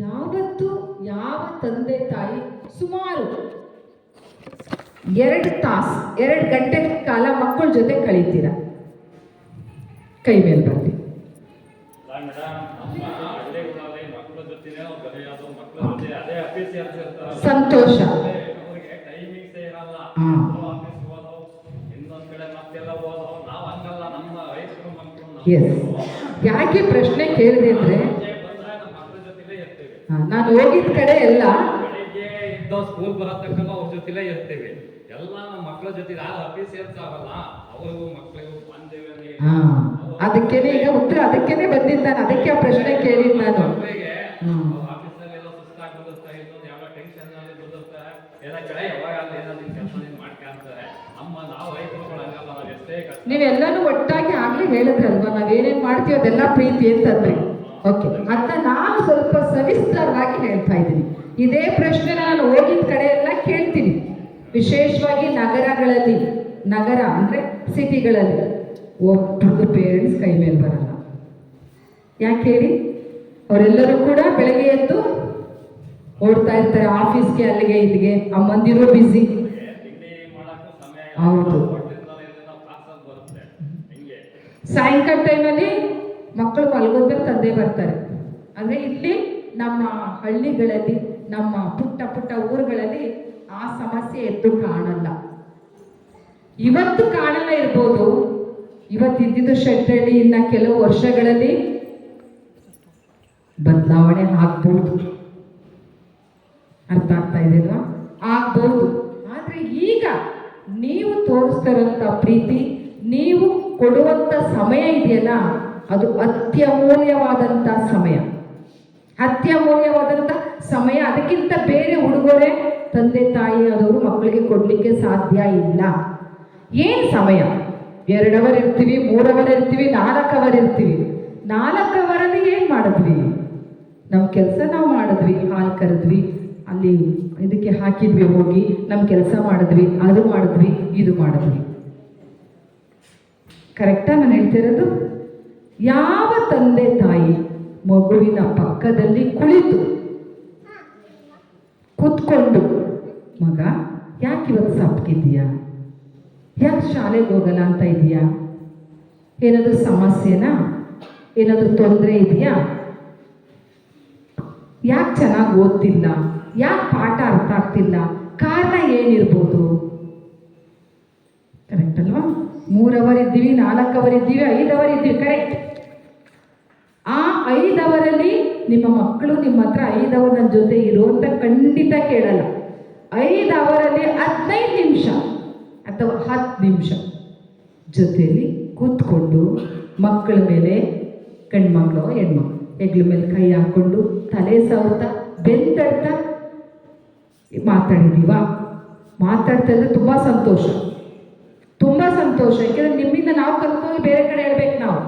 ಯಾವತ್ತು ಯಾವ ತಂದೆ ತಾಯಿ ಸುಮಾರು 2 ತಾಸು 2 ಗಂಟೆ ಕಾಲ ಮಕ್ಕಳ ಜೊತೆ ಕಳೀತೀರ? ಕೈ ಮೇಲೆ ಬರ್ಲಿ. ಸಂತೋಷ. ಎಸ್, ಯಾಕೆ ಪ್ರಶ್ನೆ ಕೇಳಿದೆ ಅಂದ್ರೆ, ನಾನು ಹೋಗಿದ ಕಡೆ ಎಲ್ಲ ಸ್ಕೂಲ್ ಬರೋ ತನಕ ಅವ್ರ ಜೊತೆಲೇ ಇರ್ತೇವೆ. ಎಲ್ಲ ನಮ್ಮ ಮಕ್ಕಳ ಜೊತೆ ಆಫೀಸ್ ಇರ್ತಾವಲ್ಲ, ಅವ್ರಿಗೂ ಮಕ್ಕಳಿಗೂ ಬಾಂಧವ್ಯ. ಅದಕ್ಕೇನೆ ಈಗ ಉತ್ತರ ಅದಕ್ಕೇನೆ ಬಂದಿದ್ದ ನಾನು, ಅದಕ್ಕೆ ಆ ಪ್ರಶ್ನೆ ಕೇಳಿದ್ ನಾನು. ಆಫೀಸಲ್ಲಿ ಎಲ್ಲ ಸುಸ್ತಾಗಿ ಬಂದಿರ್ತಾ ಇದ್ದು, ಯಾವ ಟೆನ್ಷನ್ ಅಲ್ಲಿ ಬಂದಿರ್ತಾರೆ, ಎಲ್ಲ ಕಡೆ ಯಾವಾಗ ಏನಾದ್ರು ಕೆಲಸ ಮಾಡ್ಕೊಂತಾರೆ. ನಾವು ರೈತರುಗಳು ಹಂಗಲ್ಲ, ನಾವು ಎಷ್ಟೇ ನೀವೆಲ್ಲಾನು ಒಟ್ಟಾಗಿ ಆಗ್ಲೇ ಹೇಳಿದ್ರಲ್ವಾ, ನಾವೇನೇನ್ ಮಾಡ್ತೀವಿ ಅದೆಲ್ಲ ಪ್ರೀತಿ ಅಂತಂದ್ರಿ. ಓಕೆ, ಅದನ್ನ ನಾನು ಸ್ವಲ್ಪ ಸವಿಸ್ತಾರವಾಗಿ ಹೇಳ್ತಾ ಇದ್ದೀನಿ. ಇದೇ ಪ್ರಶ್ನೆ ನಾನು ಹೋಗಿದ ಕಡೆ ಎಲ್ಲ ಕೇಳ್ತೀನಿ, ವಿಶೇಷವಾಗಿ ನಗರಗಳಲ್ಲಿ. ನಗರ ಅಂದ್ರೆ ಸಿಟಿಗಳಲ್ಲಿ ಒಬ್ಬರದ್ದು ಪೇರೆಂಟ್ಸ್ ಕೈ ಮೇಲೆ ಬರಲ್ಲ. ಯಾಕೆ ಹೇಳಿ? ಅವರೆಲ್ಲರೂ ಕೂಡ ಬೆಳಗ್ಗೆ ಎದ್ದು ಓಡ್ತಾ ಇರ್ತಾರೆ ಆಫೀಸ್ಗೆ, ಅಲ್ಲಿಗೆ ಇಲ್ಲಿಗೆ. ಅಮ್ಮಂದಿರೋ ಬ್ಯುಸಿ. ಹೌದು. ಸಾಯಂಕಾಲ ಟೈಮಲ್ಲಿ ಮಕ್ಕಳು ಮಲಗೋದ್ಮೇಲೆ ತಂದೆ ಬರ್ತಾರೆ. ಅಂದರೆ ಇಲ್ಲಿ ನಮ್ಮ ಹಳ್ಳಿಗಳಲ್ಲಿ, ನಮ್ಮ ಪುಟ್ಟ ಪುಟ್ಟ ಊರುಗಳಲ್ಲಿ ಆ ಸಮಸ್ಯೆ ಎದ್ದು ಕಾಣಲ್ಲ. ಇವತ್ತು ಕಾಣಲ್ಲ ಇರ್ಬೋದು, ಇವತ್ತಿದ್ದು ಶೆಟ್ಟಳ್ಳಿ ಇನ್ನ ಕೆಲವು ವರ್ಷಗಳಲ್ಲಿ ಬದಲಾವಣೆ ಆಗ್ಬೋದು. ಅರ್ಥ ಆಗ್ತಾ ಇದೆಯಲ್ವಾ? ಆಗ್ಬೋದು. ಆದ್ರೆ ಈಗ ನೀವು ತೋರಿಸ್ತಾರಂತ ಪ್ರೀತಿ, ನೀವು ಕೊಡುವಂತ ಸಮಯ ಇದೆಯಲ್ಲ, ಅದು ಅತ್ಯಮೂಲ್ಯವಾದಂತ ಸಮಯ. ಅತ್ಯಮೂಲ್ಯವಾದಂತ ಸಮಯ. ಅದಕ್ಕಿಂತ ಬೇರೆ ಉಡುಗೊರೆ ತಂದೆ ತಾಯಿ ಆದವರು ಮಕ್ಕಳಿಗೆ ಕೊಡ್ಲಿಕ್ಕೆ ಸಾಧ್ಯ ಇಲ್ಲ. ಏನ್ ಸಮಯ? 2 ಅವರ್ ಇರ್ತೀವಿ, 3 ಅವರ್ ಇರ್ತೀವಿ, 4 ಅವರ್ ಇರ್ತೀವಿ. 4 ಅವರಲ್ಲಿ ಏನ್ ಮಾಡಿದ್ವಿ? ನಮ್ಮ ಕೆಲಸ ನಾವು ಮಾಡಿದ್ವಿ, ಹಾಲು ಕರೆದ್ವಿ, ಅಲ್ಲಿ ಇದಕ್ಕೆ ಹಾಕಿದ್ವಿ, ಹೋಗಿ ನಮ್ಮ ಕೆಲಸ ಮಾಡಿದ್ವಿ, ಅದು ಮಾಡಿದ್ವಿ, ಇದು ಮಾಡಿದ್ವಿ. ಕರೆಕ್ಟಾ ನಾನು ಹೇಳ್ತಿರೋದು? ಯಾವ ತಂದೆ ತಾಯಿ ಮಗುವಿನ ಪಕ್ಕದಲ್ಲಿ ಕೂತ್ಕೊಂಡು, ಮಗ ಯಾಕೆ ಇವತ್ತು ಸಪ್ಪಗಿದೆಯಾ, ಯಾಕೆ ಶಾಲೆಗೆ ಹೋಗಲ್ಲ ಅಂತ ಇದೆಯಾ, ಏನಾದರೂ ಸಮಸ್ಯೆನಾ, ಏನಾದರೂ ತೊಂದರೆ ಇದೆಯಾ, ಯಾಕೆ ಚೆನ್ನಾಗಿ ಓದ್ತಿಲ್ಲ, ಯಾಕೆ ಪಾಠ ಅರ್ಥ ಆಗ್ತಿಲ್ಲ, ಕಾರಣ ಏನಿರ್ಬೋದು? ಕರೆಕ್ಟ್ ಅಲ್ವಾ? 3 ಅವರ್ ಇದ್ದೀವಿ, 4 ಅವರ್ ಇದ್ದೀವಿ, 5 ಅವರ್ ಇದ್ದೀವಿ. ಕರೆಕ್ಟ್. ಆ 5 ಅವರಲ್ಲಿ ನಿಮ್ಮ ಮಕ್ಕಳು ನಿಮ್ಮ ಹತ್ರ 5 ಅವರ್ ನನ್ನ ಜೊತೆ ಇರು ಅಂತ ಖಂಡಿತ ಕೇಳಲ್ಲ. 5 ಅವರಲ್ಲಿ 15 ನಿಮಿಷ ಅಥವಾ 10 ನಿಮಿಷ ಜೊತೆಯಲ್ಲಿ ಕೂತ್ಕೊಂಡು ಮಕ್ಕಳ ಮೇಲೆ, ಗಂಡ್ಮಕ್ಳು ಹೆಣ್ಮಕ್ಳು, ಹೆಗ್ಲ ಮೇಲೆ ಕೈ ಹಾಕೊಂಡು ತಲೆ ಸವರ್ತಾ ಬೆಂತಡ್ತಾ ಮಾತಾಡಿದೀವ. ಮಾತಾಡ್ತಾ ಇದ್ರೆ ತುಂಬ ಸಂತೋಷ, ತುಂಬ ಸಂತೋಷ. ಯಾಕೆಂದ್ರೆ ನಿಮ್ಮಿಂದ ನಾವು ಕಲ್ತ್ಕೊಂಡು ಬೇರೆ ಕಡೆ ಹೇಳ್ಬೇಕು ನಾವು.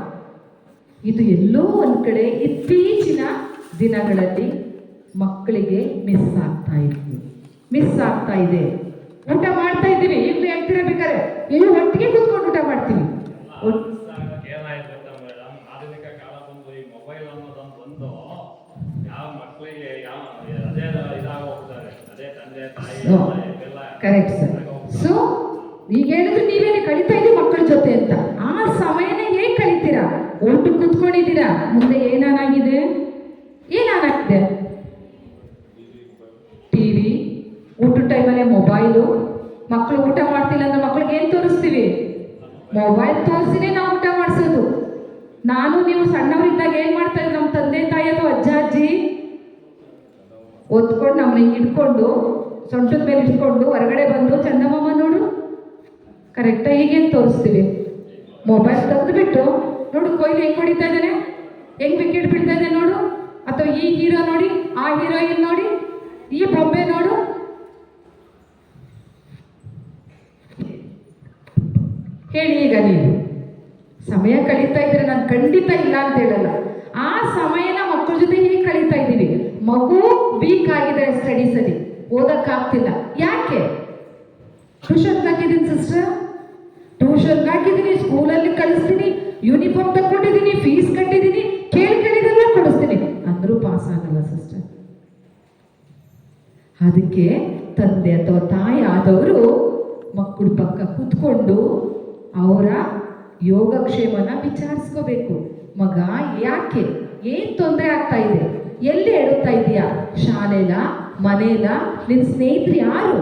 ಇದು ಎಲ್ಲೋ ಒಂದು ಕಡೆ ಇತ್ತೀಚಿನ ದಿನಗಳಲ್ಲಿ ಮಕ್ಕಳಿಗೆ ಮಿಸ್ ಆಗ್ತಾ ಇದೆ. ಊಟ ಮಾಡ್ತಾ ಇದ್ದೀವಿ, ಈಗಲೂ ಹೇಳ್ತಿರಬೇಕಾರೆ ನೀವು ಒಟ್ಟಿಗೆ ಕೂತ್ಕೊಂಡು ಊಟ ಮಾಡ್ತೀವಿ. ಆಧುನಿಕ ಕಾಲ ಬಂದು ಈ ಮೊಬೈಲ್ ಅನ್ನೋದೊಂದು ಬಂದು ಯಾವ ಮಕ್ಕಳಿಗೆ ಅದೇ ತಂದೆ ತಾಯಿ. Correct sir. ಸೊ ಈಗ ಹೇಳಿದ್ರೆ ನೀವೇನು ಕಳೀತಾ ಇದ್ದೀವಿ ಮಕ್ಕಳ ಜೊತೆ ಅಂತ. ಆ ಸಮಯನೇ ಹೇಗೆ ಕಳೀತೀರಾ? ಊಟ ಕೂತ್ಕೊಂಡಿದ್ದೀರಾ, ಮುಂದೆ ಏನಾಗಿದೆ? ಟಿವಿ, ಊಟ ಟೈಮಲ್ಲೇ ಮೊಬೈಲು. ಮಕ್ಕಳು ಊಟ ಮಾಡ್ತಿಲ್ಲ ಅಂದ್ರೆ ಮಕ್ಕಳಿಗೆ ಏನು ತೋರಿಸ್ತೀವಿ? ಮೊಬೈಲ್ ತೋರಿಸಿನೇ ನಾವು ಊಟ ಮಾಡಿಸೋದು. ನಾನು ನೀವು ಸಣ್ಣವರಿದ್ದಾಗ ಏನು ಮಾಡ್ತಾ ಇದ್ರು? ನಮ್ಮ ತಂದೆ ತಾಯಿ ಅಥವಾ ಅಜ್ಜ ಅಜ್ಜಿ ಒತ್ಕೊಂಡು ನಮ್ಮನ್ನ ಹಿಂಗೆ ಇಟ್ಕೊಂಡು, ಸೊಂಟದ ಮೇಲೆ ಇಟ್ಕೊಂಡು ಹೊರಗಡೆ ಬಂದು ಚಂದಮಾಮ ನೋಡು. ಕರೆಕ್ಟಾ? ಈಗೇನು ತೋರಿಸ್ತೀವಿ? ಮೊಬೈಲ್ ತೆಗೆದುಬಿಟ್ಟು ನೋಡು ಕೊಯ್ಲು ಹೆಂಗೆ ಹೊಡಿತಾ ಇದ್ದಾನೆ, ಹೆಂಗೆ ವಿಕೆಟ್ ಬಿಡ್ತಾ ಇದೆ ನೋಡು, ಅಥವಾ ಈ ಹೀರೋ ನೋಡಿ, ಆ ಹೀರೋಯಿನ್ ನೋಡಿ, ಈ ಬೊಂಬೆ ನೋಡು. ಹೇಳಿ ಈಗ ನೀವು ಸಮಯ ಕಳೀತಾ ಇದ್ರೆ ನಾನು ಖಂಡಿತ ಇಲ್ಲ ಅಂತ ಹೇಳಲ್ಲ. ಆ ಸಮಯನ ಮಕ್ಕಳ ಜೊತೆ ಹೇಗೆ ಕಳೀತಾ ಇದ್ದೀವಿ? ಮಗು ವೀಕ್ ಆಗಿದೆ ಸ್ಟಡೀಸಲ್ಲಿ, ಓದಕ್ಕಾಗ್ತಿಲ್ಲ. ಯಾಕೆ? ಟ್ಯೂಷನ್ಗೆ ಹಾಕಿದ್ದೀನಿ ಸಿಸ್ಟರ್, ಟ್ಯೂಷನ್ಗೆ ಹಾಕಿದ್ದೀನಿ, ಸ್ಕೂಲಲ್ಲಿ ಕಳಿಸ್ತೀನಿ, ಯೂನಿಫಾರ್ಮ್ ತಗೊಂಡಿದ್ದೀನಿ, ಫೀಸ್ ಕಟ್ಟಿದ್ದೀನಿ, ಕೇಳಿದೆಲ್ಲ ಕೊಡಿಸ್ತೀನಿ ಅಂದರೂ ಪಾಸ್ ಆಗಲ್ಲ ಸಿಸ್ಟರ್. ಅದಕ್ಕೆ ತಂದೆ ಅಥವಾ ತಾಯಿ ಆದವರು ಮಕ್ಕಳು ಪಕ್ಕ ಕೂತ್ಕೊಂಡು ಅವರ ಯೋಗಕ್ಷೇಮನ ವಿಚಾರಿಸ್ಕೋಬೇಕು. ಮಗ ಯಾಕೆ, ಏನು ತೊಂದರೆ ಆಗ್ತಾ ಇದೆ, ಎಲ್ಲಿ ಎಡುತ್ತಾ ಇದೆಯಾ, ಶಾಲೆಲ, ಮನೇಲ, ನಿನ್ನ ಸ್ನೇಹಿತರು ಯಾರು,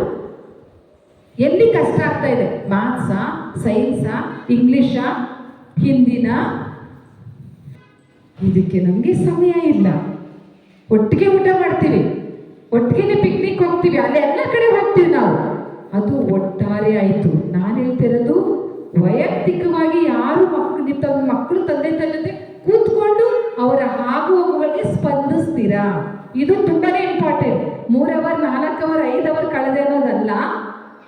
ಎಲ್ಲಿ ಕಷ್ಟ ಆಗ್ತಾ ಇದೆ, ಮ್ಯಾಥ್ಸಾ, ಸೈನ್ಸಾ, ಇಂಗ್ಲೀಷಾ, ಹಿಂದಿನ. ಇದಕ್ಕೆ ನಮಗೆ ಸಮಯ ಇಲ್ಲ. ಒಟ್ಟಿಗೆ ಊಟ ಮಾಡ್ತೀವಿ, ಒಟ್ಟಿಗೆ ಪಿಕ್ನಿಕ್ ಹೋಗ್ತೀವಿ, ಅಲ್ಲಿ ಎಲ್ಲ ಕಡೆ ಹೋಗ್ತೀವಿ ನಾವು, ಅದು ಒಟ್ಟಾರೆ ಆಯಿತು. ನಾನು ಹೇಳ್ತಿರೋದು ವೈಯಕ್ತಿಕವಾಗಿ ಯಾರು ಮಕ್ಕಳು ತಂದೆ ಜೊತೆ ಕೂತ್ಕೊಂಡು ಅವರ ಆಗು ಹೋಗುಗಳಿಗೆ ಸ್ಪಂದಿಸ್ತೀರಾ, ಇದು ತುಂಬಾನೇ ಇಂಪಾರ್ಟೆಂಟ್. 3 ಅವರ್ 4 ಅವರ್ 5 ಅವರ್ ಕಳೆದೆ ಅನ್ನೋದಲ್ಲ,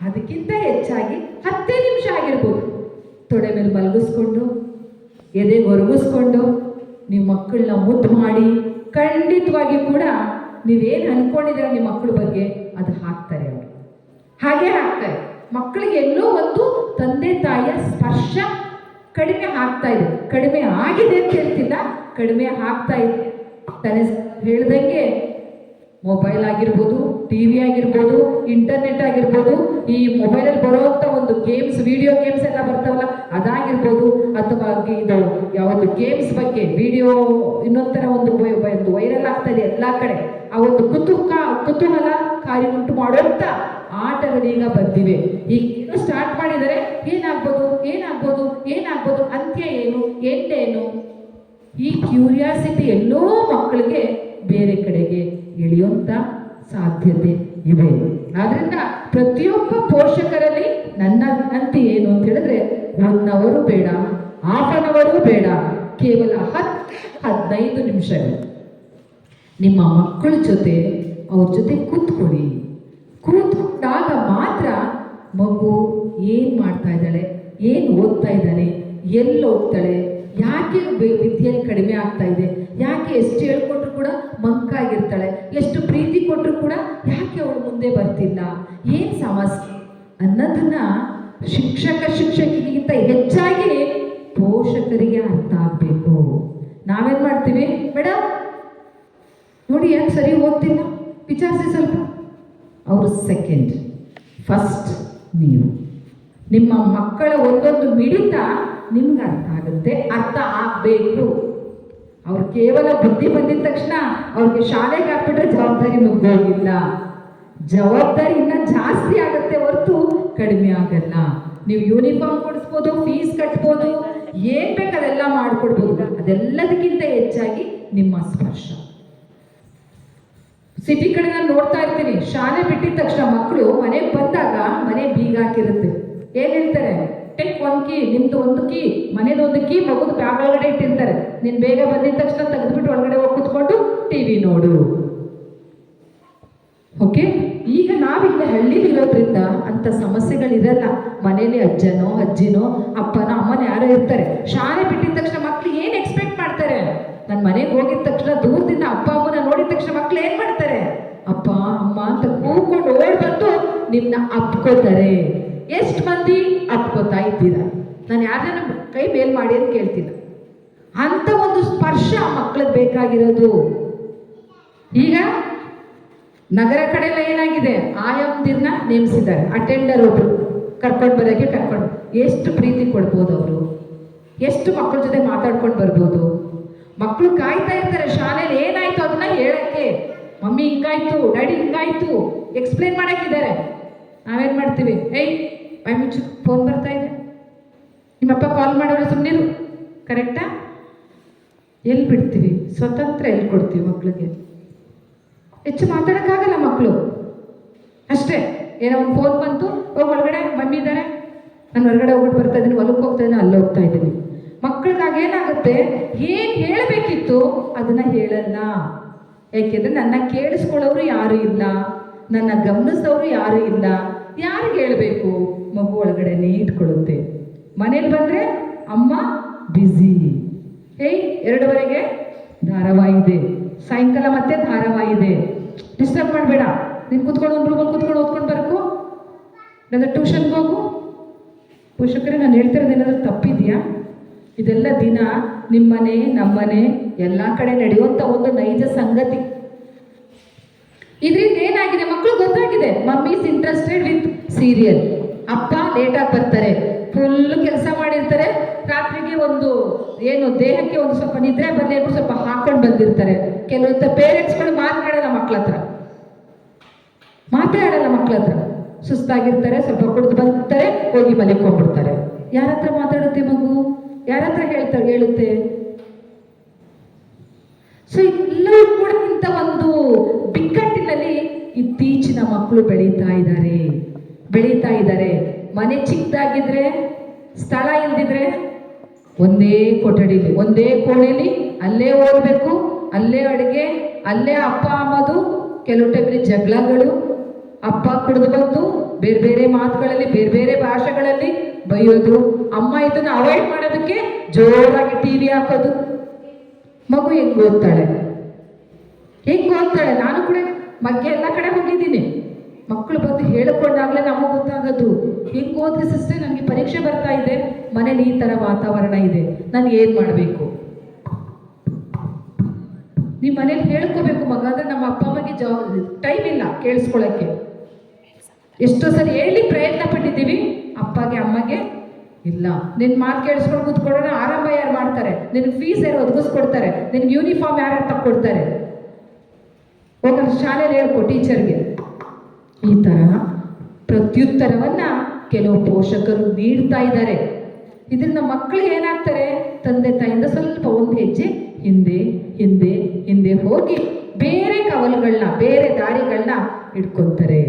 ಅದಕ್ಕಿಂತ ಹೆಚ್ಚಾಗಿ 10 ನಿಮಿಷ ಆಗಿರ್ಬೋದು. ತೊಡೆ ಮೇಲೆ ಮಲಗಿಸ್ಕೊಂಡು ಎದೆಗೆ ಒರಗಿಸ್ಕೊಂಡು ನೀವು ಮಕ್ಕಳನ್ನ ಮುದ್ದು ಮಾಡಿ, ಖಂಡಿತವಾಗಿ ಕೂಡ ನೀವೇನು ಅನ್ಕೊಂಡಿದ್ದೀರ ನಿಮ್ಮ ಮಕ್ಕಳ ಬಗ್ಗೆ ಅದು ಹಾಕ್ತಾರೆ ಅವರು, ಹಾಗೇ ಹಾಕ್ತಾರೆ. ಮಕ್ಕಳಿಗೆ ಎಲ್ಲೋ ಒಂದು ತಂದೆ ತಾಯಿಯ ಸ್ಪರ್ಶ ಕಡಿಮೆ ಆಗ್ತಾ ಇದೆ. ಕಡಿಮೆ ಆಗಿದೆ ಅಂತ ಹೇಳ್ತಿಲ್ಲ, ಕಡಿಮೆ ಆಗ್ತಾ ಇದೆ. ತಾನೇ ಹೇಳ್ದಂಗೆ ಮೊಬೈಲ್ ಆಗಿರ್ಬೋದು, ಟಿ ವಿ ಆಗಿರ್ಬೋದು, ಇಂಟರ್ನೆಟ್ ಆಗಿರ್ಬೋದು, ಈ ಮೊಬೈಲಲ್ಲಿ ಬರೋವಂಥ ಒಂದು ಗೇಮ್ಸ್, ವಿಡಿಯೋ ಗೇಮ್ಸ್ ಎಲ್ಲ ಬರ್ತಾವಲ್ಲ ಅದಾಗಿರ್ಬೋದು, ಅಥವಾ ಇದು ಯಾವುದು ಗೇಮ್ಸ್ ಬಗ್ಗೆ ವಿಡಿಯೋ ಇನ್ನೊಂಥರ ಒಂದು ವೈರಲ್ ಆಗ್ತಾ ಇದೆ ಎಲ್ಲ ಕಡೆ. ಆ ಒಂದು ಕುತೂಹಲ ಕಾರ್ಯ ಉಂಟು ಮಾಡುವಂಥ ಆಟಗಳೀಗ ಬಂದಿವೆ. ಈಗ ಏನೋ ಸ್ಟಾರ್ಟ್ ಮಾಡಿದರೆ ಏನಾಗ್ಬೋದು ಅಂತ್ಯ ಏನು, ಎಂಡೇನು, ಈ ಕ್ಯೂರಿಯಾಸಿಟಿ ಎಲ್ಲೋ ಮಕ್ಕಳಿಗೆ ಬೇರೆ ಕಡೆಗೆ ಎಳೆಯುವಂಥ ಸಾಧ್ಯತೆ ಇದೆ. ಆದ್ರಿಂದ ಪ್ರತಿಯೊಬ್ಬ ಪೋಷಕರಲ್ಲಿ ನನ್ನ ವಿನಂತಿ ಏನು ಅಂತ ಹೇಳಿದ್ರೆ, 1 ಅವರ್ ಬೇಡ, ½ an hour ಬೇಡ, ಕೇವಲ 10-15 ನಿಮಿಷಗಳು ನಿಮ್ಮ ಮಕ್ಕಳ ಜೊತೆ ಅವ್ರ ಜೊತೆ ಕೂತ್ಕೊಂಡಾಗ ಮಾತ್ರ ಮಗು ಏನು ಮಾಡ್ತಾ ಇದ್ದಾಳೆ, ಏನು ಓದ್ತಾ ಇದ್ದಾನೆ, ಎಲ್ಲಿ ಹೋಗ್ತಾಳೆ, ಯಾಕೆ ವಿದ್ಯೆಯಲ್ಲಿ ಕಡಿಮೆ ಆಗ್ತಾ ಇದೆ, ಯಾಕೆ ಎಷ್ಟು ಹೇಳ್ಕೊಟ್ರು ಕೂಡ ಮಂಕಾಗಿರ್ತಾಳೆ, ಎಷ್ಟು ಪ್ರೀತಿ ಕೊಟ್ಟರು ಕೂಡ ಯಾಕೆ ಅವಳು ಮುಂದೆ ಬರ್ತಿಲ್ಲ, ಏನು ಸಮಸ್ಯೆ ಅನ್ನೋದನ್ನ ಶಿಕ್ಷಕಿಗಿಂತ ಹೆಚ್ಚಾಗಿ ಪೋಷಕರಿಗೆ ಅರ್ಥ ಆಗಬೇಕು. ನಾವೇನು ಮಾಡ್ತೀವಿ, ಮೇಡಮ್ ನೋಡಿ ಯಾಕೆ ಸರಿ ಓದ್ತಿಲ್ಲ, ವಿಚಾರಿಸಿ ಸ್ವಲ್ಪ. ಅವರು ಸೆಕೆಂಡ್, ಫಸ್ಟ್ ನೀವು. ನಿಮ್ಮ ಮಕ್ಕಳ ಒಂದೊಂದು ಮಿಡಿತ ನಿಮ್ಗೆ ಅರ್ಥ ಆಗುತ್ತೆ, ಅರ್ಥ ಆಗಬೇಕು. ಅವ್ರು ಕೇವಲ ಬುದ್ಧಿ ಬಂದಿದ ತಕ್ಷಣ ಅವ್ರಿಗೆ ಶಾಲೆಗೆ ಹಾಕ್ಬಿಟ್ರೆ ಜವಾಬ್ದಾರಿ ಮುಗ್ದೋಗಿಲ್ಲ. ಜವಾಬ್ದಾರಿ ಇನ್ನೂ ಜಾಸ್ತಿ ಆಗುತ್ತೆ ಹೊರತು ಕಡಿಮೆ ಆಗಲ್ಲ. ನೀವು ಯೂನಿಫಾರ್ಮ್ ಕೊಡಿಸ್ಬೋದು, ಫೀಸ್ ಕಟ್ಬೋದು, ಏನ್ ಬೇಕು ಅದೆಲ್ಲ ಮಾಡಿಕೊಡ್ಬೋದು. ಅದೆಲ್ಲದಕ್ಕಿಂತ ಹೆಚ್ಚಾಗಿ ನಿಮ್ಮ ಸ್ಪರ್ಶ. ಸಿಟಿ ಕಡೆ ನಾನು ನೋಡ್ತಾ ಇರ್ತೀನಿ, ಶಾಲೆ ಬಿಟ್ಟಿದ ತಕ್ಷಣ ಮಕ್ಕಳು ಮನೆಗೆ ಬಂದಾಗ ಮನೆ ಬೀಗ ಹಾಕಿರುತ್ತೆ. ಏನ್ ಹೇಳ್ತಾರೆ, ಟೆಕ್ 1 ಕೀ, ನಿಮ್ದು 1 ಕೀ, ಮನೇದು 1 ಕೀ, ಮಗುದು ಬ್ಯಾಗ್ ಒಳಗಡೆ ಇಟ್ಟಿರ್ತಾರೆ. ನೀನು ಬೇಗ ಬಂದಿದ ತಕ್ಷಣ ತೆಗೆದ್ಬಿಟ್ಟು ಒಳಗಡೆ ಹೋಗಿ ಕೂತ್ಕೊಂಡು ಟಿವಿ ನೋಡು. ಓಕೆ, ಈಗ ನಾವೀಗ ಹಳ್ಳಿಲಿರೋದ್ರಿಂದ ಅಂತ ಸಮಸ್ಯೆಗಳಿರಲ್ಲ. ಮನೇಲಿ ಅಜ್ಜನೋ ಅಜ್ಜಿನೋ ಅಪ್ಪನೋ ಅಮ್ಮನೋ ಯಾರೋ ಇರ್ತಾರೆ. ಶಾಲೆ ಬಿಟ್ಟಿದ ತಕ್ಷಣ ಮಕ್ಳು ಏನು ಎಕ್ಸ್ಪೆಕ್ಟ್ ಮಾಡ್ತಾರೆ, ನನ್ನ ಮನೆಗೆ ಹೋಗಿದ ತಕ್ಷಣ ದೂರದಿಂದ ಅಪ್ಪ ಅಮ್ಮನ ನೋಡಿದ ತಕ್ಷಣ ಮಕ್ಳು ಏನು ಮಾಡ್ತಾರೆ, ಅಪ್ಪ ಅಮ್ಮ ಅಂತ ಕೂತ್ಕೊಂಡು ಓಡ್ ಬಂದು ನಿಮ್ಮನ್ನ ಅಪ್ಕೋತಾರೆ. ಎಷ್ಟು ಮಂದಿ ಅಪ್ಕೋತಾ ಇದ್ದೀರಾ? ನಾನು ಯಾರನ್ನ ಕೈ ಮೇಲ್ ಮಾಡಿ ಅಂತ ಕೇಳ್ತೀನಿ. ಅಂತ ಒಂದು ಸ್ಪರ್ಶ ಮಕ್ಕಳಿಗೆ ಬೇಕಾಗಿರೋದು. ಈಗ ನಗರ ಕಡೆ ಎಲ್ಲ ಏನಾಗಿದೆ, ಆಯಮ್ಮದಿರ್ನ ನೇಮಿಸಿದ್ದಾರೆ, ಅಟೆಂಡರ್ ಒಬ್ರು ಕರ್ಕೊಂಡು ಬರೋಕ್ಕೆ ಕರ್ಕೊಂಡು. ಎಷ್ಟು ಪ್ರೀತಿ ಕೊಡ್ಬೋದು ಅವರು, ಎಷ್ಟು ಮಕ್ಕಳ ಜೊತೆ ಮಾತಾಡ್ಕೊಂಡು ಬರ್ಬೋದು. ಮಕ್ಕಳು ಕಾಯ್ತಾ ಇರ್ತಾರೆ ಶಾಲೆಯಲ್ಲಿ ಏನಾಯ್ತು ಅದನ್ನ ಹೇಳಕ್ಕೆ. ಮಮ್ಮಿ ಹಿಂಗಾಯ್ತು, ಡ್ಯಾಡಿ ಹಿಂಗಾಯ್ತು, ಎಕ್ಸ್ಪ್ಲೇನ್ ಮಾಡಕ್ಕಿದ್ದಾರೆ. ನಾವೇನು ಮಾಡ್ತೀವಿ, ಬಾಯ್ ಮುಚ್ಚು, ಫೋನ್ ಬರ್ತಾ ಇದೆ, ನಿಮ್ಮಪ್ಪ ಕಾಲ್ ಮಾಡೋರು, ಸುಮ್ಮನಿರು. ಕರೆಕ್ಟಾ? ಎಲ್ಲಿ ಬಿಡ್ತೀವಿ, ಸ್ವತಂತ್ರ ಎಲ್ಲಿ ಕೊಡ್ತೀವಿ ಮಕ್ಕಳಿಗೆ? ಹೆಚ್ಚು ಮಾತಾಡೋಕ್ಕಾಗಲ್ಲ ಮಕ್ಕಳು. ಅಷ್ಟೇ, ಏನೋ ಒಂದು ಫೋನ್ ಬಂತು, ಹೋಗಿ ಒಳಗಡೆ ಮಮ್ಮಿ ಇದ್ದಾರೆ, ನಾನು ಹೊರಗಡೆ ಹೋಗ್ಬಿಟ್ಟು ಬರ್ತಾ ಇದ್ದೀನಿ, ಹೊಲಕ್ಕೆ ಹೋಗ್ತಾ ಇದ್ದೀನಿ, ಅಲ್ಲಿ ಹೋಗ್ತಾ ಇದ್ದೀನಿ. ಮಕ್ಕಳಿಗಾಗ ಏನಾಗುತ್ತೆ, ಏನು ಹೇಳಬೇಕಿತ್ತು ಅದನ್ನ ಹೇಳಲ್ಲ. ಯಾಕೆಂದ್ರೆ ನನ್ನ ಕೇಳಿಸ್ಕೊಳ್ಳೋರು ಯಾರು ಇಲ್ಲ, ನನ್ನ ಗಮನಿಸೋರು ಯಾರು ಇಲ್ಲ. ಯಾರಿಗೆ ಹೇಳಬೇಕು? ಮಗು ಒಳಗಡೆನೇ ಇಟ್ಕೊಳ್ಳುತ್ತೆ. ಮನೇಲಿ ಬಂದರೆ ಅಮ್ಮ ಬ್ಯುಸಿ, 2:30ಗೆ ಧಾರಾವಾಹಿ ಇದೆ, ಸಾಯಂಕಾಲ ಮತ್ತೆ ಧಾರಾವಾಹಿ ಇದೆ, ಡಿಸ್ಟರ್ಬ್ ಮಾಡಬೇಡ, ನೀನು ಕೂತ್ಕೊಂಡು ಒಂದು ರೂಮಲ್ಲಿ ಕೂತ್ಕೊಂಡು ಓದ್ಕೊಂಡು ಬರಕು, ಇಲ್ಲ ಟ್ಯೂಷನ್ಗೆ ಹೋಗು. ಪೋಷಕರೇ, ನಾನು ಹೇಳ್ತಿರೋದು ಏನಾದರೂ ತಪ್ಪಿದೆಯಾ? ಇದೆಲ್ಲ ದಿನ ನಿಮ್ಮನೆ ನಮ್ಮನೆ ಎಲ್ಲ ಕಡೆ ನಡೆಯುವಂಥ ಒಂದು ನೈಜ ಸಂಗತಿ. ಇದರಿಂದ ಏನಾಗಿದೆ, ಮಕ್ಕಳು ಗೊತ್ತಾಗಿದೆ ಮಮ್ಮೀಸ್ ಇಂಟ್ರೆಸ್ಟೆಡ್ ವಿತ್ ಸೀರಿಯಲ್. ಅಪ್ಪ ಲೇಟಾಗಿ ಬರ್ತಾರೆ, ಫುಲ್ ಕೆಲಸ ಮಾಡಿರ್ತಾರೆ, ರಾತ್ರಿಗೆ ಒಂದು ಏನು ದೇಹಕ್ಕೆ ಒಂದು ಸ್ವಲ್ಪ ನಿದ್ರೆ ಬರಲಿ ಅಂತ ಸ್ವಲ್ಪ ಹಾಕೊಂಡು ಬಂದಿರ್ತಾರೆ. ಕೆಲವೊಂದು ಪೇರೆಂಟ್ಸ್ಗಳು ಮಾತನಾಡಲ್ಲ ಮಕ್ಳ ಹತ್ರ, ಮಾತಾಡಲ್ಲ ಮಕ್ಳ ಹತ್ರ. ಸುಸ್ತಾಗಿರ್ತಾರೆ, ಸ್ವಲ್ಪ ಕುಡಿದು ಬರ್ತಾರೆ, ಹೋಗಿ ಮಲಿಕೊಂಡ್ಬಿಡ್ತಾರೆ. ಯಾರ ಹತ್ರ ಮಾತಾಡುತ್ತೆ ಮಗು? ಯಾರ ಹತ್ರ ಹೇಳುತ್ತೆ? ಸೊ ಎಲ್ಲವೂ ಕೂಡ ಇಂಥ ಒಂದು ಬಿಕ್ಕಟ್ಟಿನಲ್ಲಿ ಇತ್ತೀಚಿನ ಮಕ್ಕಳು ಬೆಳೀತಾ ಇದ್ದಾರೆ. ಮನೆ ಚಿಕ್ಕದಾಗಿದ್ರೆ, ಸ್ಥಳ ಇಲ್ದಿದ್ರೆ ಒಂದೇ ಕೊಠಡಿಲಿ, ಒಂದೇ ಕೋಣೆಯಲ್ಲಿ ಅಲ್ಲೇ ಓದಬೇಕು, ಅಲ್ಲೇ ಅಡುಗೆ, ಅಲ್ಲೇ ಅಪ್ಪ ಅಮ್ಮದು. ಕೆಲವು ಟೈಮಲ್ಲಿ ಜಗಳಗಳು, ಅಪ್ಪ ಕುಡಿದು ಬಂದು ಬೇರೆ ಬೇರೆ ಮಾತುಗಳಲ್ಲಿ, ಬೇರೆ ಬೇರೆ ಭಾಷೆಗಳಲ್ಲಿ ಬೈಯೋದು. ಅಮ್ಮ ಇದನ್ನು ಅವಾಯ್ಡ್ ಮಾಡೋದಕ್ಕೆ ಜೋರಾಗಿ ಟಿವಿ ಹಾಕೋದು. ಮಗು ಹೆಂಗ್ ಓದ್ತಾಳೆ? ನಾನು ಕೂಡ ಮಗ್ಗೆ ಎಲ್ಲ ಕಡೆ ಹೋಗಿದ್ದೀನಿ. ಮಕ್ಕಳು ಬಂದು ಹೇಳಿಕೊಂಡಾಗಲೇ ನಮಗೆ ಗೊತ್ತಾಗೋದು, ಹೆಂಗೆ ಓದ್ರಿ ಸಿಸ್ಟರ್, ನನಗೆ ಪರೀಕ್ಷೆ ಬರ್ತಾ ಇದೆ, ಮನೇಲಿ ಈ ಥರ ವಾತಾವರಣ ಇದೆ, ನಾನು ಏನು ಮಾಡಬೇಕು? ನೀವು ಮನೇಲಿ ಹೇಳ್ಕೋಬೇಕು ಮಗ. ಅಂದರೆ ನಮ್ಮ ಅಪ್ಪ ಅಮ್ಮಗೆ ಟೈಮ್ ಇಲ್ಲ ಕೇಳಿಸ್ಕೊಳ್ಳೋಕ್ಕೆ. ಎಷ್ಟೋ ಸರಿ ಹೇಳಿ ಪ್ರಯತ್ನ ಪಟ್ಟಿದ್ದೀವಿ, ಅಪ್ಪಗೆ ಅಮ್ಮಗೆ ಇಲ್ಲ. ನಿನ್ನ ಮಾತು ಕೇಳಿಸ್ಕೊಂಡು ಕೂತ್ಕೊಂಡ್ರೆ ಆರಂಭ ಯಾರು ಮಾಡ್ತಾರೆ? ನಿನಗೆ ಫೀಸ್ ಯಾರು ಒದಗಿಸ್ಕೊಡ್ತಾರೆ? ನಿನಗೆ ಯೂನಿಫಾರ್ಮ್ ಯಾರು ತಕ್ಕೊಡ್ತಾರೆ? ಹೋಗ ಶಾಲೆಯಲ್ಲಿ ಹೇಳ್ಕೊ ಟೀಚರ್ಗೆ. ಈ ಥರ ಪ್ರತ್ಯುತ್ತರವನ್ನ ಕೆಲವು ಪೋಷಕರು ನೀಡ್ತಾ ಇದ್ದಾರೆ. ಇದರಿಂದ ಮಕ್ಕಳಿಗೆ ಏನಾಗ್ತಾರೆ, ತಂದೆ ತಾಯಿಯಿಂದ ಸ್ವಲ್ಪ ಒಂದು ಹೆಜ್ಜೆ ಹಿಂದೆ ಹಿಂದೆ ಹಿಂದೆ ಹೋಗಿ ಬೇರೆ ಕವಲುಗಳನ್ನ, ಬೇರೆ ದಾರಿಗಳನ್ನ ಇಟ್ಕೊತಾರೆ.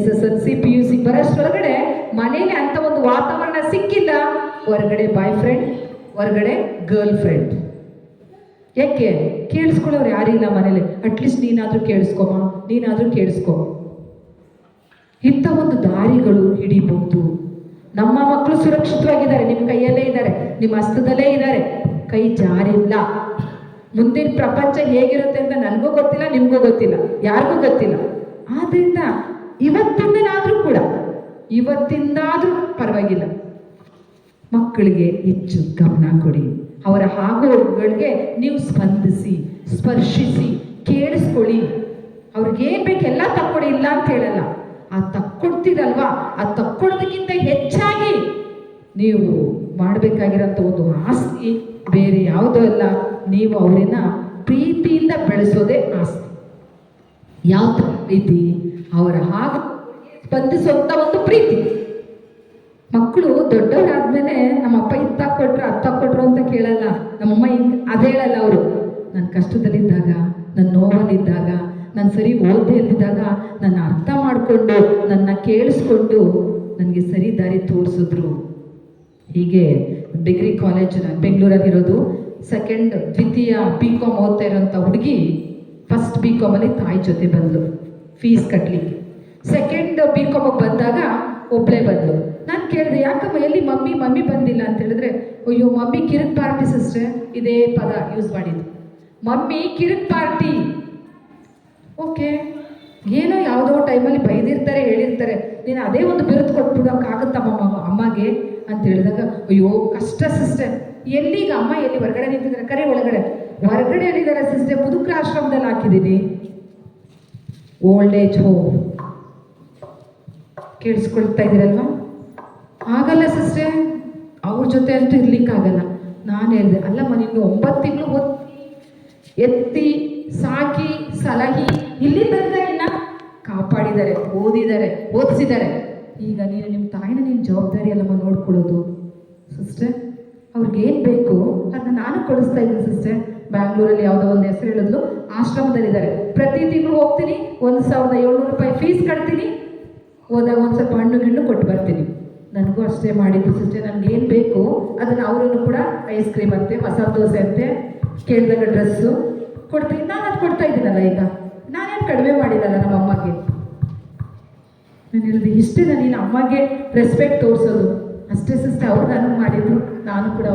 SSLC PUC ಬರೋಷ್ಟರೊಳಗಡೆ ಮನೇಲಿ ಅಂತ ಒಂದು ವಾತಾವರಣ ಸಿಕ್ಕಿಲ್ಲ. ಹೊರಗಡೆ ಬಾಯ್ ಫ್ರೆಂಡ್, ಹೊರಗಡೆ ಗರ್ಲ್ ಫ್ರೆಂಡ್. ಯಾಕೆ ಕೇಳಿಸ್ಕೊಳ್ಳೋರು ಯಾರಿಲ್ಲ ಮನೇಲಿ? ಅಟ್ಲೀಸ್ಟ್ ನೀನಾದರೂ ಕೇಳಿಸ್ಕೊ. ಇಂಥ ಒಂದು ದಾರಿಗಳು ಹಿಡಿಬಹುದು. ನಮ್ಮ ಮಕ್ಕಳು ಸುರಕ್ಷಿತವಾಗಿದ್ದಾರೆ, ನಿಮ್ಮ ಕೈಯಲ್ಲೇ ಇದ್ದಾರೆ, ನಿಮ್ಮ ಹಸ್ತದಲ್ಲೇ ಇದ್ದಾರೆ, ಕೈ ಜಾರಿಲ್ಲ. ಮುಂದಿನ ಪ್ರಪಂಚ ಹೇಗಿರುತ್ತೆ ಅಂತ ನನಗೂ ಗೊತ್ತಿಲ್ಲ, ನಿಮಗೂ ಗೊತ್ತಿಲ್ಲ, ಯಾರಿಗೂ ಗೊತ್ತಿಲ್ಲ. ಆದ್ರಿಂದ ಇವತ್ತಿಂದಾದ್ರೂ ಪರವಾಗಿಲ್ಲ, ಮಕ್ಕಳಿಗೆ ಹೆಚ್ಚು ಗಮನ ಕೊಡಿ. ಅವರ ಆಗುಗಳಿಗೆ ನೀವು ಸ್ಪಂದಿಸಿ, ಸ್ಪರ್ಶಿಸಿ, ಕೇಳಿಸ್ಕೊಳ್ಳಿ. ಅವ್ರಿಗೇನು ಬೇಕು ಎಲ್ಲ ತಕ್ಕೊಡಿ, ಇಲ್ಲ ಅಂತ ಹೇಳಲ್ಲ. ಆ ತಕ್ಕೊಡ್ತೀರಲ್ವಾ, ಆ ತಕ್ಕೊಡೋದಕ್ಕಿಂತ ಹೆಚ್ಚಾಗಿ ನೀವು ಮಾಡಬೇಕಾಗಿರೋಂಥ ಒಂದು ಆಸ್ತಿ ಬೇರೆ ಯಾವುದೋ ಅಲ್ಲ, ನೀವು ಅವರನ್ನ ಪ್ರೀತಿಯಿಂದ ಬೆಳೆಸೋದೇ ಆಸ್ತಿ. ಯಾವ ಥರ ಪ್ರೀತಿ? ಅವರ ಸ್ಪಂದಿಸುವಂಥ ಒಂದು ಪ್ರೀತಿ. ಮಕ್ಕಳು ದೊಡ್ಡವರಾದ್ಮೇಲೆ ನಮ್ಮಪ್ಪ ಕೊಟ್ರು ಅಂತ ಕೇಳಲ್ಲ, ನಮ್ಮಮ್ಮ ಅದೇ ಹೇಳಲ್ಲ. ಅವರು ನನ್ನ ಕಷ್ಟದಲ್ಲಿದ್ದಾಗ, ನನ್ನ ನೋವಲ್ಲಿದ್ದಾಗ, ನಾನು ಸರಿ ಓದದೇ ಇದ್ದಿದ್ದಾಗ ನನ್ನ ಅರ್ಥ ಮಾಡಿಕೊಂಡು, ನನ್ನ ಕೇಳಿಸ್ಕೊಂಡು ನನಗೆ ಸರಿ ದಾರಿ ತೋರಿಸಿದ್ರು. ಹೀಗೆ ಡಿಗ್ರಿ ಕಾಲೇಜ್ ಬೆಂಗಳೂರಲ್ಲಿರೋದು, ದ್ವಿತೀಯ BCom ಓದ್ತಾ ಇರೋಂಥ ಹುಡುಗಿ ಫಸ್ಟ್ BCom ಅಲ್ಲಿ ತಾಯಿ ಜೊತೆ ಬಂದಳು ಫೀಸ್ ಕಟ್ಟಲಿಕ್ಕೆ. ಸೆಕೆಂಡ್ BCom ಬಂದಾಗ ಒಬ್ಬಳೇ ಬಂದಳು. ನಾನು ಕೇಳಿದೆ, ಯಾಕಮ್ಮ ಎಲ್ಲಿ ಮಮ್ಮಿ ಬಂದಿಲ್ಲ ಅಂತ ಹೇಳಿದ್ರೆ, ಅಯ್ಯೋ ಮಮ್ಮಿ ಕಿರಿಕ್ ಪಾರ್ಟಿ ಸಿಸ್ಟರ್, ಇದೇ ಪದ ಯೂಸ್ ಮಾಡಿದ್ದು, ಮಮ್ಮಿ ಕಿರಿಕ್ ಪಾರ್ಟಿ. ಓಕೆ, ಏನೋ ಯಾವುದೋ ಟೈಮಲ್ಲಿ ಬೈದಿರ್ತಾರೆ, ಹೇಳಿರ್ತಾರೆ, ನೀನು ಅದೇ ಒಂದು ಬಿರುದು ಕೊಟ್ಬಿಡೋಕ್ಕಾಗುತ್ತಮ್ಮ ಅಮ್ಮಗೆ ಅಂತ ಹೇಳಿದಾಗ, ಅಯ್ಯೋ ಕಷ್ಟ ಸಿಸ್ಟರ್. ಎಲ್ಲಿಗ ಅಮ್ಮ ಎಲ್ಲಿ ಹೊರಗಡೆ ನಿಂತಿದ್ದಾರೆ? ಕರೆ ಹೊರಗಡೆ ಹೇಳಿದ್ದಾರೆ ಸಿಸ್ಟರ್, ಮುದುಕರ ಆಶ್ರಮದಲ್ಲಿ ಹಾಕಿದ್ದೀನಿ. ಓಲ್ಡ್ ಏಜ್ ಹೋಮ್ ಕೇಳಿಸ್ಕೊಳ್ತಾ ಇದ್ದೀರಲ್ವಾ? ಆಗಲ್ಲ ಸಿಸ್ಟರ್, ಅವ್ರ ಜೊತೆ ಅಂತೂ ಇರ್ಲಿಕ್ಕಾಗಲ್ಲ. ನಾನು ಹೇಳಿದೆ, ಅಲ್ಲಮ್ಮ ನಿನ್ಗೆ 9 ತಿಂಗಳು ಎತ್ತಿ ಸಾಕಿ ಸಲಹಿ ಇಲ್ಲಿ ತಂದ ಕಾಪಾಡಿದ್ದಾರೆ, ಓದಿಸಿದ್ದಾರೆ. ಈಗ ನೀನು ನಿಮ್ಮ ತಾಯಿನ ನಿನ್ನ ಜವಾಬ್ದಾರಿ ಅಲ್ಲಮ್ಮ ನೋಡ್ಕೊಳ್ಳೋದು. ಸಿಸ್ಟರ್, ಅವ್ರಿಗೇನು ಬೇಕು ಅದನ್ನ ನಾನು ಕೊಡಿಸ್ತಾ ಇದ್ದೀನಿ ಸಿಸ್ಟರ್. ಬ್ಯಾಂಗ್ಳೂರಲ್ಲಿ ಯಾವುದೋ ಒಂದು ಹೆಸರು ಹೇಳಿದ್ಲು, ಆಶ್ರಮದಲ್ಲಿದ್ದಾರೆ. ಪ್ರತಿ ತಿಂಗಳು ಹೋಗ್ತೀನಿ, 1,700 ರೂಪಾಯಿ ಫೀಸ್ ಕಟ್ತೀನಿ, ಹೋದಾಗ ಒಂದು ಸ್ವಲ್ಪ ಹಣ್ಣು ಗಿಣ್ಣು ಕೊಟ್ಟು ಬರ್ತೀನಿ. ನನಗೂ ಅಷ್ಟೇ ಮಾಡಿದ್ದು ಸಿಸ್ಟರ್. ನನಗೇನು ಬೇಕು ಅದನ್ನು ಅವರನ್ನು ಕೂಡ ಐಸ್ ಕ್ರೀಮ್ ಅಂತೆ, ಮಸಾಲೆ ದೋಸೆ ಅಂತೆ, ಕೇಳಿದಾಗ ಡ್ರೆಸ್ಸು ಕೊಡ್ತೀನಿ. ನಾನು ಅದು ಕೊಡ್ತಾ ಇದ್ದೀನಲ್ಲ, ಈಗ ನಾನೇನು ಕಡಿಮೆ ಮಾಡಿದಲ್ಲ ನಮ್ಮ ಅಮ್ಮಗೆ. ನಾನು ಹೇಳಿದೆ, ಇಷ್ಟೇ ನೀನು ಅಮ್ಮಗೆ ರೆಸ್ಪೆಕ್ಟ್ ತೋರಿಸೋದು ಅಷ್ಟೇ ಸಿಸ್ಟರ್. ಅವ್ರು ನನಗೆ ಮಾಡಿದ್ರು, ನಾನು ಕೂಡ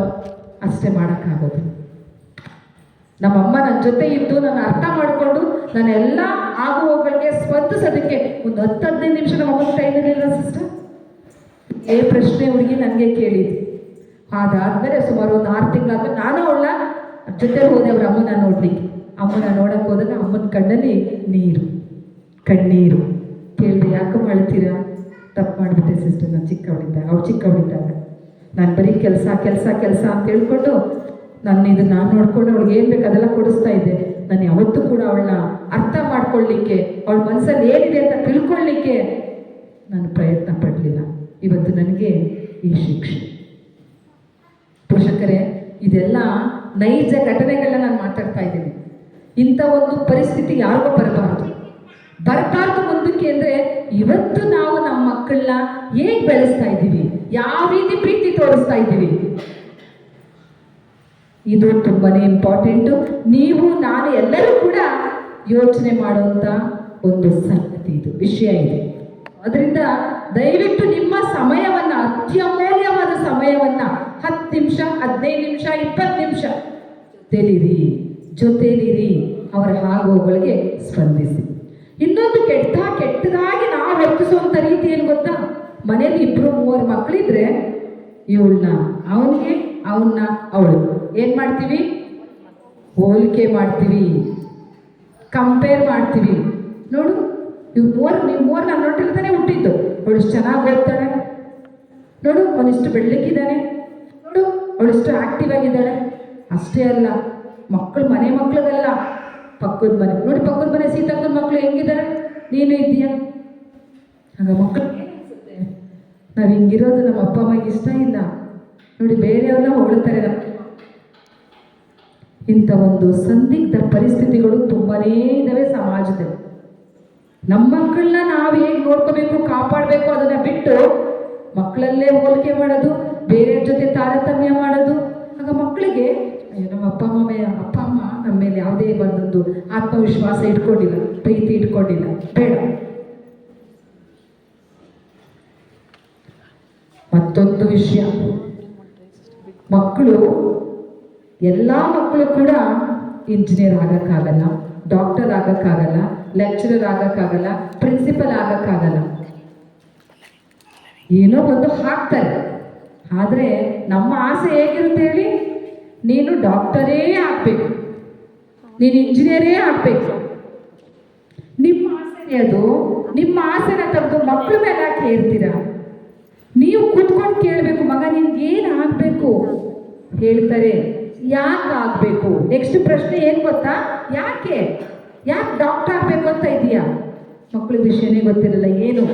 ಅಷ್ಟೇ ಮಾಡೋಕ್ಕಾಗೋದು. ನಮ್ಮಮ್ಮ ನನ್ನ ಜೊತೆ ಇದ್ದು ನನ್ನ ಅರ್ಥ ಮಾಡಿಕೊಂಡು ನನ್ನ ಎಲ್ಲ ಆಗುವಗಳಿಗೆ ಸ್ಪಂದಿಸೋದಕ್ಕೆ ಒಂದು 10-15 ನಿಮಿಷ ನಮ್ಮಮ್ಮನ ಟೈಮ್ ಇರಲಿಲ್ಲ ಸಿಸ್ಟರ್. ಪ್ರಶ್ನೆ ಹುಡುಗಿ ನನಗೆ ಕೇಳಿದ್ದು. ಅದಾದ್ಮೇಲೆ ಸುಮಾರು ಒಂದು 6 ತಿಂಗಳಾದ್ಮೇಲೆ ನಾನು ಅವಳ ಜೊತೆ ಹೋದೆ ಅವ್ರ ಅಮ್ಮನ ನೋಡ್ಲಿಕ್ಕೆ. ಅಮ್ಮನ ನೋಡಕ್ಕೆ ಹೋದಾಗ ಅಮ್ಮನ ಕಣ್ಣಲ್ಲಿ ನೀರು. ಕಣ್ಣೀರು. ಕೇಳಿದೆ, ಯಾಕಮ್ಮ ಅಳ್ತೀರಾ? ತಪ್ಪು ಮಾಡಿಬಿಟ್ಟೆ ಸಿಸ್ಟರ್, ನಾನು ಚಿಕ್ಕವಳಿದ್ದಾಗ ನಾನು ಬರೀ ಕೆಲಸ ಕೆಲಸ ಕೆಲಸ ಅಂತ ಹೇಳ್ಕೊಂಡು ನಾನು ನೋಡ್ಕೊಂಡು ಅವಳಿಗೆ ಏನು ಬೇಕು ಅದೆಲ್ಲ ಕೊಡಿಸ್ತಾ ಇದ್ದೆ. ನಾನು ಯಾವತ್ತೂ ಕೂಡ ಅವಳನ್ನ ಅರ್ಥ ಮಾಡ್ಕೊಳ್ಳಿಕ್ಕೆ, ಅವಳ ಮನಸ್ಸಲ್ಲಿ ಏನಿದೆ ಅಂತ ತಿಳ್ಕೊಳ್ಳಿಕ್ಕೆ ನಾನು ಪ್ರಯತ್ನ ಪಡಲಿಲ್ಲ. ಇವತ್ತು ನನಗೆ ಈ ಶಿಕ್ಷೆ. ಪೋಷಕರೇ, ಇದೆಲ್ಲ ನೈಜ ಘಟನೆಗಳನ್ನ ನಾನು ಮಾತಾಡ್ತಾ ಇದ್ದೀನಿ. ಇಂಥ ಒಂದು ಪರಿಸ್ಥಿತಿ ಯಾರಿಗೂ ಬರಬಾರ್ದು ಮುಂದಕ್ಕೆ. ಅಂದರೆ ಇವತ್ತು ನಾವು ನಮ್ಮ ಮಕ್ಕಳನ್ನ ಹೇಗೆ ಬೆಳೆಸ್ತಾ ಇದ್ದೀವಿ, ಯಾವ ರೀತಿ ಪ್ರೀತಿ ತೋರಿಸ್ತಾ ಇದ್ದೀವಿ, ಇದು ತುಂಬಾನೇ ಇಂಪಾರ್ಟೆಂಟು. ನೀವು ನಾನು ಎಲ್ಲರೂ ಕೂಡ ಯೋಚನೆ ಮಾಡುವಂಥ ಒಂದು ಸಂಗತಿ, ಇದು ವಿಷಯ ಇದೆ. ಅದರಿಂದ ದಯವಿಟ್ಟು ನಿಮ್ಮ ಸಮಯವನ್ನು, ಅತ್ಯಮೂಲ್ಯವಾದ ಸಮಯವನ್ನು 10 ನಿಮಿಷ, 15 ನಿಮಿಷ, 20 ನಿಮಿಷ ಜೊತೆಲಿರಿ, ಅವರ ಆಗೋಗಳಿಗೆ ಸ್ಪಂದಿಸಿ. ಇನ್ನೊಂದು ಕೆಟ್ಟದಾಗಿ ನಾವು ವರ್ತಿಸುವಂಥ ರೀತಿ ಏನು ಗೊತ್ತಾ? ಮನೇಲಿ 2-3 ಮಕ್ಕಳಿದ್ರೆ ಇವಳನ್ನ ಅವಳು ಏನು ಮಾಡ್ತೀವಿ? ಹೋಲಿಕೆ ಮಾಡ್ತೀವಿ, ಕಂಪೇರ್ ಮಾಡ್ತೀವಿ. ನೋಡು, ನೀವು ಮೂರು ನನ್ನ ನೋಟಿಲ್ತಾನೆ ಹುಟ್ಟಿದ್ದು. ಅವಳಿಷ್ಟು ಚೆನ್ನಾಗಿ ಓದ್ತಾಳೆ, ನೋಡು ಅವನಿಷ್ಟು ಬೆಳ್ಳಗಿದ್ದಾನೆ, ನೋಡು ಅವಳಿಷ್ಟು ಆ್ಯಕ್ಟಿವ್ ಆಗಿದ್ದಾಳೆ. ಅಷ್ಟೇ ಅಲ್ಲ, ಮನೆ ಮಕ್ಕಳಿಗೆಲ್ಲ ಪಕ್ಕದ ಮನೆ ನೋಡಿ, ಪಕ್ಕದ ಮನೆ ಸೀತಕ್ಕನ ಮಕ್ಕಳು ಹೆಂಗಿದ್ದಾರೆ, ನೀನು ಇದೆಯಾ? ಆಗ ಮಕ್ಕಳು ಏನಿಸುತ್ತೆ, ನಾವು ಹಿಂಗಿರೋದು ನಮ್ಮ ಅಪ್ಪ ಅಮ್ಮಗೆ ಇಷ್ಟ ಇಲ್ಲ ನೋಡಿ, ಬೇರೆಯವ್ರನ್ನ ಹೊಗಳ್ತಾರೆ. ಇಂಥ ಒಂದು ಸಂದಿಗ್ಧ ಪರಿಸ್ಥಿತಿಗಳು ತುಂಬಾನೇ ಇದ್ದಾವೆ ಸಮಾಜದಲ್ಲಿ. ನಮ್ಮ ಮಕ್ಕಳನ್ನ ನಾವು ಹೇಗೆ ನೋಡ್ಕೋಬೇಕು, ಕಾಪಾಡಬೇಕು ಅದನ್ನ ಬಿಟ್ಟು ಮಕ್ಕಳಲ್ಲೇ ಹೋಲಿಕೆ ಮಾಡೋದು, ಬೇರೆಯವ್ರ ಜೊತೆ ತಾರತಮ್ಯ ಮಾಡೋದು. ಆಗ ಮಕ್ಕಳಿಗೆ ನಮ್ಮ ಅಪ್ಪ ಅಮ್ಮ ನಮ್ಮ ಮೇಲೆ ಯಾವುದೇ ಒಂದು ಆತ್ಮವಿಶ್ವಾಸ ಇಟ್ಕೊಂಡಿಲ್ಲ, ಪ್ರೀತಿ ಇಟ್ಕೊಂಡಿಲ್ಲ, ಬೇಡ. ಮತ್ತೊಂದು ವಿಷಯ, ಎಲ್ಲ ಮಕ್ಕಳು ಕೂಡ ಇಂಜಿನಿಯರ್ ಆಗಕ್ಕಾಗಲ್ಲ, ಡಾಕ್ಟರ್ ಆಗಕ್ಕಾಗಲ್ಲ, ಲೆಕ್ಚರರ್ ಆಗಕ್ಕಾಗಲ್ಲ, ಪ್ರಿನ್ಸಿಪಲ್ ಆಗಕ್ಕಾಗಲ್ಲ. ಏನೋ ಒಂದು ಹಾಕ್ತಾರೆ. ಆದರೆ ನಮ್ಮ ಆಸೆ ಹೇಗಿರುತ್ತೆ ಹೇಳಿ? ನೀನು ಡಾಕ್ಟರೇ ಆಗಬೇಕು, ನೀನು ಇಂಜಿನಿಯರೇ ಆಗಬೇಕು. ನಿಮ್ಮ ಆಸೆ ಅದು. ನಿಮ್ಮ ಆಸೆನ ತೆಗೆದು ಮಕ್ಕಳ ಮೇಲೆ ಯಾಕೆ ಹೇಳ್ತೀರಾ? ನೀವು ಕೂತ್ಕೊಂಡು ಕೇಳಬೇಕು, ಮಗ ನಿನ್ಗೆ ಏನು ಆಗಬೇಕು? ಹೇಳ್ತಾರೆ, ಯಾಕೆ ಆಗಬೇಕು? ನೆಕ್ಸ್ಟ್ ಪ್ರಶ್ನೆ ಏನು ಗೊತ್ತಾ? ಯಾಕೆ ಡಾಕ್ಟರ್ ಆಗಬೇಕು ಅಂತ ಇದೆಯಾ? ಮಕ್ಕಳ ವಿಷಯನೇ ಗೊತ್ತಿರಲ್ಲ ಏನು.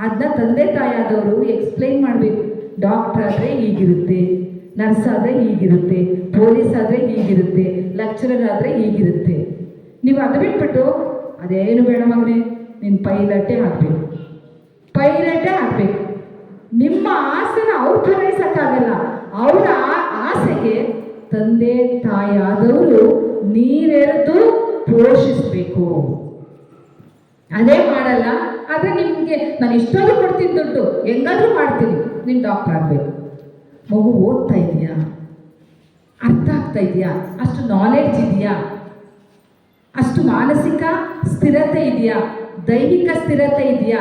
ಅದನ್ನ ತಂದೆ ತಾಯಾದವರು ಎಕ್ಸ್ಪ್ಲೈನ್ ಮಾಡಬೇಕು. ಡಾಕ್ಟರ್ ಆದರೆ ಹೀಗಿರುತ್ತೆ, ನರ್ಸ್ ಆದರೆ ಹೀಗಿರುತ್ತೆ, ಪೊಲೀಸ್ ಆದರೆ ಹೀಗಿರುತ್ತೆ, ಲೆಕ್ಚರರ್ ಆದರೆ ಹೀಗಿರುತ್ತೆ. ನೀವು ಅದು ಬಿಟ್ಬಿಟ್ಟು ಅದೇನು ಬೇಡ ಮಗನೇ, ನೀನು ಪೈಲಟೇ ಆಗಬೇಕು. ನಿಮ್ಮ ಆಸೆನ ಅವ್ರು ಪೂರೈಸಕ್ಕಾಗಲ್ಲ. ಅವರ ಆಸೆಗೆ ತಂದೆ ತಾಯಾದವರು ನೀರೆರೆದು ಪೋಷಿಸಬೇಕು. ಅದೇ ಮಾಡಲ್ಲ. ಆದರೆ ನಿಮಗೆ ನಾನು ಇಷ್ಟೊಂದು ಕೊಡ್ತೀನಿ ದುಡ್ಡು, ಹೆಂಗಾದ್ರೂ ಮಾಡ್ತೀನಿ, ನೀನು ಡಾಕ್ಟರ್ ಆಗಬೇಕು. ಮಗು ಓದ್ತಾ ಇದೆಯಾ? ಅರ್ಥ ಆಗ್ತಾ ಇದೆಯಾ? ಅಷ್ಟು ನಾಲೆಡ್ಜ್ ಇದೆಯಾ? ಅಷ್ಟು ಮಾನಸಿಕ ಸ್ಥಿರತೆ ಇದೆಯಾ? ದೈಹಿಕ ಸ್ಥಿರತೆ ಇದೆಯಾ?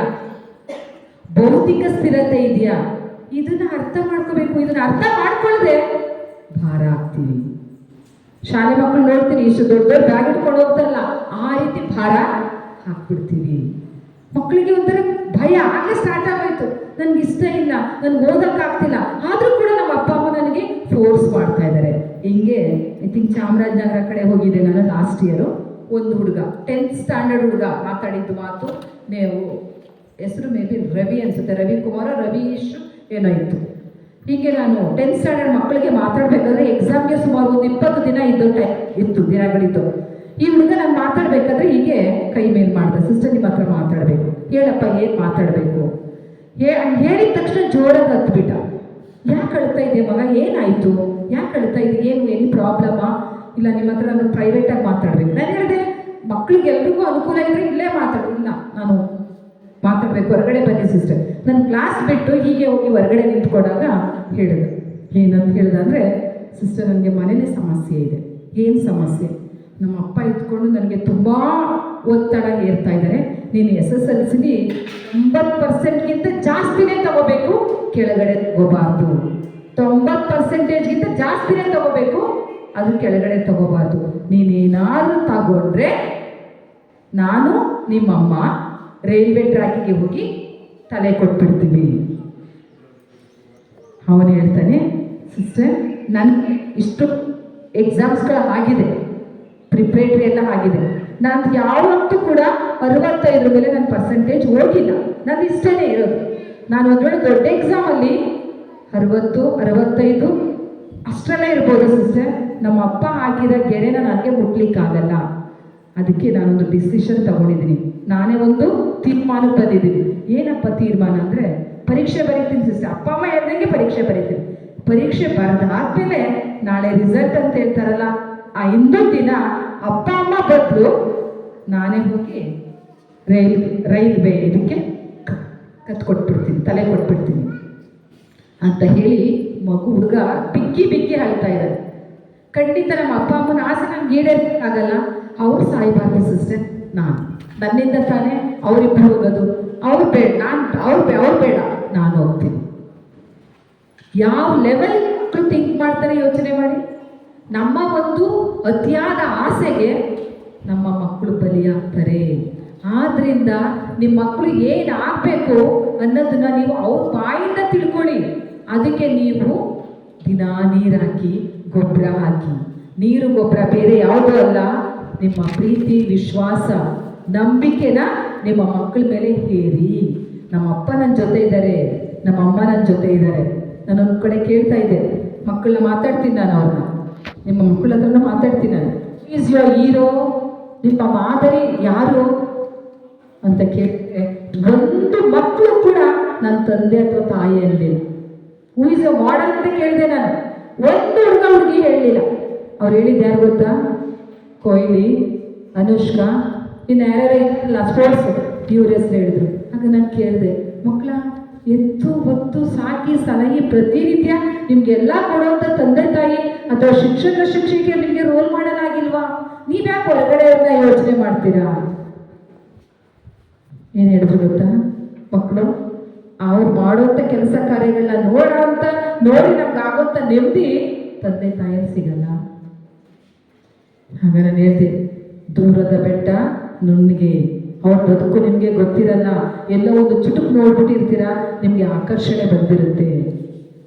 ಭೌತಿಕ ಸ್ಥಿರತೆ ಇದೆಯಾ? ಇದನ್ನ ಅರ್ಥ ಮಾಡ್ಕೋಬೇಕು. ಇದನ್ನ ಅರ್ಥ ಮಾಡ್ಕೊಳ್ಳದೆ ಭಾರ ಆಗ್ತೀವಿ. ಶಾಲೆ ಮಕ್ಕಳು ನೋಡ್ತೀನಿ, ಇಷ್ಟು ದೊಡ್ಡ ಬ್ಯಾಗ್ ಇಟ್ಕೊಂಡು ಹೋಗ್ತಾರಲ್ಲ, ಆ ರೀತಿ ಭಾರ ಹಾಕ್ಬಿಡ್ತೀವಿ. ಮಕ್ಕಳಿಗೆ ಒಂಥರ ಭಯ ಆಗಲೇ ಸ್ಟಾರ್ಟ್ ಆಗೋಯ್ತು. ನನಗೆ ಇಷ್ಟ ಇಲ್ಲ, ನನಗೆ ಓದೋಕ್ಕಾಗ್ತಿಲ್ಲ, ಆದರೂ ಕೂಡ ನಮ್ಮ ಅಪ್ಪ ಅಮ್ಮ ನನಗೆ ಫೋರ್ಸ್ ಮಾಡ್ತಾ ಇದ್ದಾರೆ. ಹಿಂಗೆ ಐ ಥಿಂಕ್ ಚಾಮರಾಜನಗರ ಕಡೆ ಹೋಗಿದ್ದೆ ನಾನು ಲಾಸ್ಟ್ ಇಯರು. ಒಂದು ಹುಡುಗ 10th ಸ್ಟ್ಯಾಂಡರ್ಡ್ ಹುಡುಗ ಮಾತಾಡಿದ್ದು ಮಾತು, ನೀವು ಹೆಸರು ಮೇ ಬಿ ರವಿ ಅನ್ಸುತ್ತೆ, ರವಿಕುಮಾರ, ರವೀಶ್ ಏನೋ ಇತ್ತು. ಹೀಗೆ ನಾನು 10th ಸ್ಟ್ಯಾಂಡರ್ಡ್ ಮಕ್ಕಳಿಗೆ ಮಾತಾಡಬೇಕಾದ್ರೆ ಎಕ್ಸಾಮ್ಗೆ ಸುಮಾರು ಒಂದು 20 ದಿನ ಇತ್ತು ದಿನಗಳಿದ್ದು. ಈ ಹುಡುಗ ನಾನು ಮಾತಾಡಬೇಕಾದ್ರೆ ಹೀಗೆ ಕೈ ಮೇಲೆ ಮಾಡ್ದೆ, ಸಿಸ್ಟರ್ ನಿಮ್ಮ ಹತ್ರ ಮಾತಾಡಬೇಕು, ಹೇಳಪ್ಪ ಏನು ಮಾತಾಡಬೇಕು ಹೇಳಿದ ತಕ್ಷಣ ಜೋರಾಗಿ ಹತ್ಬಿಟ್ಟ. ಯಾಕೆ ಅಳ್ತಾ ಇದೆಯಾ ಮಗ, ಏನಾಯಿತು, ಯಾಕೆ ಅಳ್ತಾ ಇದೆಯಾ, ಏನು ಪ್ರಾಬ್ಲಮಾ? ಇಲ್ಲ ನಿಮ್ಮ ಹತ್ರ ನಾನು ಪ್ರೈವೇಟಾಗಿ ಮಾತಾಡಬೇಕು. ನಾನು ಹೇಳಿದೆ, ಮಕ್ಕಳಿಗೆ ಎಲ್ರಿಗೂ ಅನುಕೂಲ ಇದ್ದರೆ ಇಲ್ಲೇ ಮಾತಾಡು. ಇಲ್ಲ ನಾನು ಮಾತಾಡಬೇಕು, ಹೊರಗಡೆ ಬನ್ನಿ ಸಿಸ್ಟರ್. ನನ್ನ ಕ್ಲಾಸ್ ಬಿಟ್ಟು ಹೀಗೆ ಹೋಗಿ ಹೊರಗಡೆ ನಿಂತ್ಕೊಂಡಾಗ ಹೇಳಿದೆ. ಏನಂತ ಹೇಳಿದೆ ಅಂದರೆ, ಸಿಸ್ಟರ್ ನನಗೆ ಮನೇಲಿ ಸಮಸ್ಯೆ ಇದೆ. ಏನು ಸಮಸ್ಯೆ? ನಮ್ಮ ಅಪ್ಪ ಇದ್ಕೊಂಡು ನನಗೆ ತುಂಬ ಒತ್ತಡ ಹೇರ್ತಾ ಇದ್ದಾರೆ. ನೀನು SSLCಲಿ 90%ಗಿಂತ ಜಾಸ್ತಿನೇ ತಗೋಬೇಕು, ಕೆಳಗಡೆ ತಗೋಬಾರ್ದು. 90%ಗಿಂತ ಜಾಸ್ತಿನೇ ತಗೋಬೇಕು, ಅದು ಕೆಳಗಡೆ ತಗೋಬಾರ್ದು. ನೀನೇನಾದರೂ ತಗೊಂಡ್ರೆ ನಾನು ನಿಮ್ಮಮ್ಮ ರೈಲ್ವೆ ಟ್ರ್ಯಾಕಿಗೆ ಹೋಗಿ ತಲೆ ಕೊಟ್ಬಿಡ್ತೀವಿ. ಅವನು ಹೇಳ್ತಾನೆ, ಸಿಸ್ಟರ್ ನನಗೆ ಇಷ್ಟು ಎಕ್ಸಾಮ್ಸ್ಗಳು ಆಗಿದೆ, ಪ್ರಿಪ್ರೇಟ್ರಿ ಎಲ್ಲ ಆಗಿದೆ, ನಾನು ಯಾವತ್ತೂ ಕೂಡ 65 ಮೇಲೆ ನನ್ನ ಪರ್ಸೆಂಟೇಜ್ ಹೋಗಿಲ್ಲ. ನಂದು ಇಷ್ಟೇ ಇರೋದು. ನಾನು ಒಂದು ವೇಳೆ ದೊಡ್ಡ ಎಕ್ಸಾಮಲ್ಲಿ 60, 65 ಅಷ್ಟರಲ್ಲೇ ಇರ್ಬೋದು ಸಿಸ್ಟರ್. ನಮ್ಮ ಅಪ್ಪ ಹಾಕಿದ ಗೆರೆನ ನನಗೆ ಮುಟ್ಲಿಕ್ಕಾಗಲ್ಲ. ಅದಕ್ಕೆ ನಾನೊಂದು ಡಿಸಿಷನ್ ತಗೊಂಡಿದ್ದೀನಿ. ನಾನೇ ಒಂದು ತೀರ್ಮಾನಕ್ಕೆ ಬಂದಿದ್ದೀನಿ. ಏನಪ್ಪ ತೀರ್ಮಾನ ಅಂದರೆ, ಪರೀಕ್ಷೆ ಬರೀತೀನಿ ಸಿಸ್ಟರ್. ಅಪ್ಪ ಅಮ್ಮ ಹೇಳ್ದಂಗೆ ಪರೀಕ್ಷೆ ಬರೀತೀನಿ. ಪರೀಕ್ಷೆ ಬರೆದಾದ್ಮೇಲೆ ನಾಳೆ ರಿಸಲ್ಟ್ ಅಂತ ಹೇಳ್ತಾರಲ್ಲ, ಆ ಹಿಂದೊಂದು ದಿನ ಅಪ್ಪ ಅಮ್ಮ ಬದಲು ನಾನೇ ಹೋಗಿ ರೈಲ್ವೆ ಇದಕ್ಕೆ ಕೊಟ್ಬಿಡ್ತೀನಿ, ತಲೆ ಕೊಟ್ಬಿಡ್ತೀನಿ ಅಂತ ಹೇಳಿ ಹುಡುಗ ಬಿಕ್ಕಿ ಹೇಳ್ತಾ ಇದ್ದಾರೆ. ಖಂಡಿತ ನಮ್ಮ ಅಪ್ಪ ಅಮ್ಮನ ಆಸೆ ನಂಗೆ ಈಡೇರಿಸಕ್ಕಾಗಲ್ಲ. ಅವ್ರು ಸಾಯ್ಬಾರ್ದು ಸಿಸ್ಟರ್. ನನ್ನಿಂದ ತಾನೇ ಅವರಿಬ್ಬರು ಹೋಗೋದು. ಅವ್ರು ಬೇಡ, ಅವ್ರು ಬೇಡ, ನಾನು ಹೋಗ್ತೀನಿ. ಯಾವ ಲೆವೆಲ್ ಥಿಂಕ್ ಮಾಡ್ತಾರೆ ಯೋಚನೆ ಮಾಡಿ. ನಮ್ಮ ಒಂದು ಅತಿಯಾದ ಆಸೆಗೆ ನಮ್ಮ ಮಕ್ಕಳು ಬಲಿಯಾಗ್ತಾರೆ. ಆದ್ರಿಂದ ನಿಮ್ಮ ಮಕ್ಕಳು ಏನಾಗಬೇಕು ಅನ್ನೋದನ್ನ ನೀವು ಅವ್ರ ಬಾಯಿಂದ ತಿಳ್ಕೊಳ್ಳಿ. ಅದಕ್ಕೆ ನೀವು ದಿನ ನೀರು ಹಾಕಿ, ಗೊಬ್ಬರ ಹಾಕಿ. ನೀರು ಗೊಬ್ಬರ ಬೇರೆ ಯಾವುದೂ ಅಲ್ಲ, ನಿಮ್ಮ ಪ್ರೀತಿ, ವಿಶ್ವಾಸ, ನಂಬಿಕೆನ ನಿಮ್ಮ ಮಕ್ಕಳ ಮೇಲೆ ಹೇರಿ. ನಮ್ಮ ಅಪ್ಪ ನನ್ನ ಜೊತೆ ಇದ್ದಾರೆ, ನಮ್ಮ ಅಮ್ಮ ನನ್ನ ಜೊತೆ ಇದ್ದಾರೆ. ನಾನೊಂದು ಕಡೆ ಕೇಳ್ತಾ ಇದ್ದೆ, ಮಕ್ಕಳನ್ನ ಮಾತಾಡ್ತೀನಿ ನಾನು, ಅವ್ರನ್ನ ನಿಮ್ಮ ಮಕ್ಕಳ ಹತ್ರನೂ ಮಾತಾಡ್ತೀನಿ ನಾನು. ಈಸ್ ಯುವರ್ ಹೀರೋ, ನಿಮ್ಮ ಮಾದರಿ ಯಾರು ಅಂತ ಕೇಳಿದ್ರೆ ಒಂದು ಮಕ್ಕಳು ಕೂಡ ನನ್ನ ತಂದೆ ಅಥವಾ ತಾಯಿ ಅನ್ನಲಿಲ್ಲ. ಹೂ ಇಸ್ ಅ ಮಾಡೆಲ್ ಅಂತ ಕೇಳಿದೆ ನಾನು. ಒಂದು ಹುಡುಗಿ ಹೇಳಲಿಲ್ಲ. ಅವ್ರು ಹೇಳಿದ್ದು ಯಾರು ಗೊತ್ತಾ? ಕೊಹ್ಲಿ, ಅನುಷ್ಕಾ, ಇನ್ನು ಯಾರ್ಯಾರು ಇಲ್ಲ ಸ್ಪೋರ್ಟ್ಸ್ ಇವ್ರ ಹೆಸರು ಹೇಳಿದ್ರು. ಆಗ ನಾನು ಕೇಳಿದೆ, ಮಕ್ಕಳ ಎತ್ತು ಹೊತ್ತು ಸಾಕಿ ಸಲಹಿ ಪ್ರತಿನಿತ್ಯ ನಿಮ್ಗೆಲ್ಲ ಕೊಡುವಂಥ ತಂದೆ ತಾಯಿ ಅಥವಾ ಶಿಕ್ಷಕಿಗೆ ನಿಮಗೆ ರೋಲ್ ಮಾಡಲಾಗಿಲ್ವಾ? ನೀವ್ಯಾಕೆ ಹೊರಗಡೆಯವ್ರನ್ನ ಯೋಚನೆ ಮಾಡ್ತೀರಾ? ಏನು ಹೇಳಿದ್ರು ಗೊತ್ತಾ? ಮಕ್ಕಳು ಅವ್ರು ಮಾಡುವಂಥ ಕೆಲಸ ಕಾರ್ಯಗಳನ್ನ ನೋಡಿ ನಮ್ಗೆ ಆಗೋಂಥ ನೆಮ್ಮದಿ ತಂದೆ ತಾಯಿಯಲ್ಲಿ ಸಿಗಲ್ಲ. ಹಾಗ ನಾನು ಹೇಳ್ದೆ, ದೂರದ ಬೆಟ್ಟ ನುಣ್ಣಿಗೆ, ಅವ್ರ ಬದುಕು ನಿಮಗೆ ಗೊತ್ತಿರಲ್ಲ. ಎಲ್ಲ ಒಂದು ಚುಟುಕು ನೋಡ್ಬಿಟ್ಟಿರ್ತೀರಾ, ನಿಮಗೆ ಆಕರ್ಷಣೆ ಬಂದಿರುತ್ತೆ.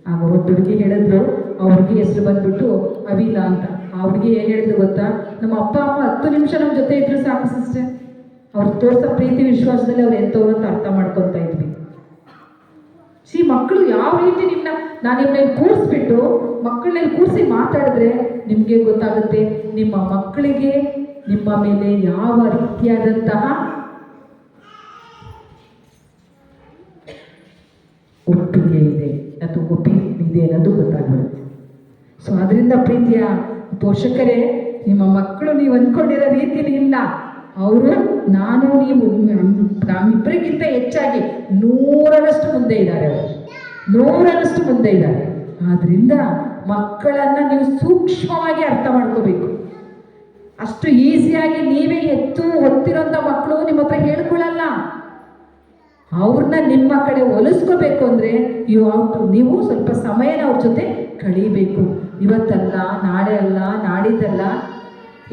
ಆಗ ಒಂದು ಹುಡುಗಿ ಹೇಳಿದ್ರು, ಆ ಹುಡುಗಿ ಹೆಸರು ಬಂದ್ಬಿಟ್ಟು ಅವಿಲ ಅಂತ. ಆ ಹುಡುಗಿ ಏನು ಹೇಳಿದ್ರು ಗೊತ್ತಾ? ನಮ್ಮ ಅಪ್ಪ ಅಮ್ಮ 10 ನಿಮಿಷ ನಮ್ಮ ಜೊತೆ ಇದ್ರು ಸಾಕು ಸಿಸ್ಟರ್. ಅವ್ರು ತೋರಿಸೋ ಪ್ರೀತಿ ವಿಶ್ವಾಸದಲ್ಲಿ ಅವ್ರು ಎಂಥವ್ರು ಅಂತ ಅರ್ಥ ಮಾಡ್ಕೊತಾ ಇದ್ವಿ. ಮಕ್ಕಳು ಯಾವ ರೀತಿ ನಾನು ನಿಮ್ಮನ್ನ ಕೂರಿಸ್ಬಿಟ್ಟು ಮಕ್ಕಳನ್ನ ಕೂರಿಸಿ ಮಾತಾಡಿದ್ರೆ ನಿಮಗೆ ಗೊತ್ತಾಗುತ್ತೆ ನಿಮ್ಮ ಮಕ್ಕಳಿಗೆ ನಿಮ್ಮ ಮೇಲೆ ಯಾವ ರೀತಿಯಾದಂತಹ ಒಪ್ಪಿಗೆ ಇದೆ ಅಥವಾ ಒಪ್ಪಿಗೆ ಇದೆ ಅನ್ನೋದು ಗೊತ್ತಾಗ್ಬಿಡುತ್ತೆ. ಸೊ ಅದರಿಂದ ಪ್ರೀತಿಯ ಪೋಷಕರೇ, ನಿಮ್ಮ ಮಕ್ಕಳು ನೀವು ಅಂದ್ಕೊಂಡಿರೋ ರೀತಿಯಲ್ಲಿ ಇಲ್ಲ. ಅವರು ನಾನು ನೀವು ನಮ್ಮಿಬ್ಬರಿಗಿಂತ ಹೆಚ್ಚಾಗಿ 100ರಷ್ಟು ಮುಂದೆ ಇದ್ದಾರೆ. ಅವರು 100ರಷ್ಟು ಮುಂದೆ ಇದ್ದಾರೆ. ಆದ್ರಿಂದ ಮಕ್ಕಳನ್ನ ನೀವು ಸೂಕ್ಷ್ಮವಾಗಿ ಅರ್ಥ ಮಾಡ್ಕೋಬೇಕು. ಅಷ್ಟು ಈಸಿಯಾಗಿ ನೀವೇ ಹೊತ್ತಿರೋಂಥ ಮಕ್ಕಳು ನಿಮ್ಮ ಹತ್ರ ಹೇಳ್ಕೊಳ್ಳಲ್ಲ. ಅವ್ರನ್ನ ನಿಮ್ಮ ಕಡೆ ಒಲಿಸ್ಕೋಬೇಕು ಅಂದರೆ ನೀವು ಸ್ವಲ್ಪ ಸಮಯನ ಅವ್ರ ಜೊತೆ ಕಳೀಬೇಕು. ಇವತ್ತಲ್ಲ, ನಾಳೆ ಅಲ್ಲ, ನಾಡಿದ್ದಲ್ಲ.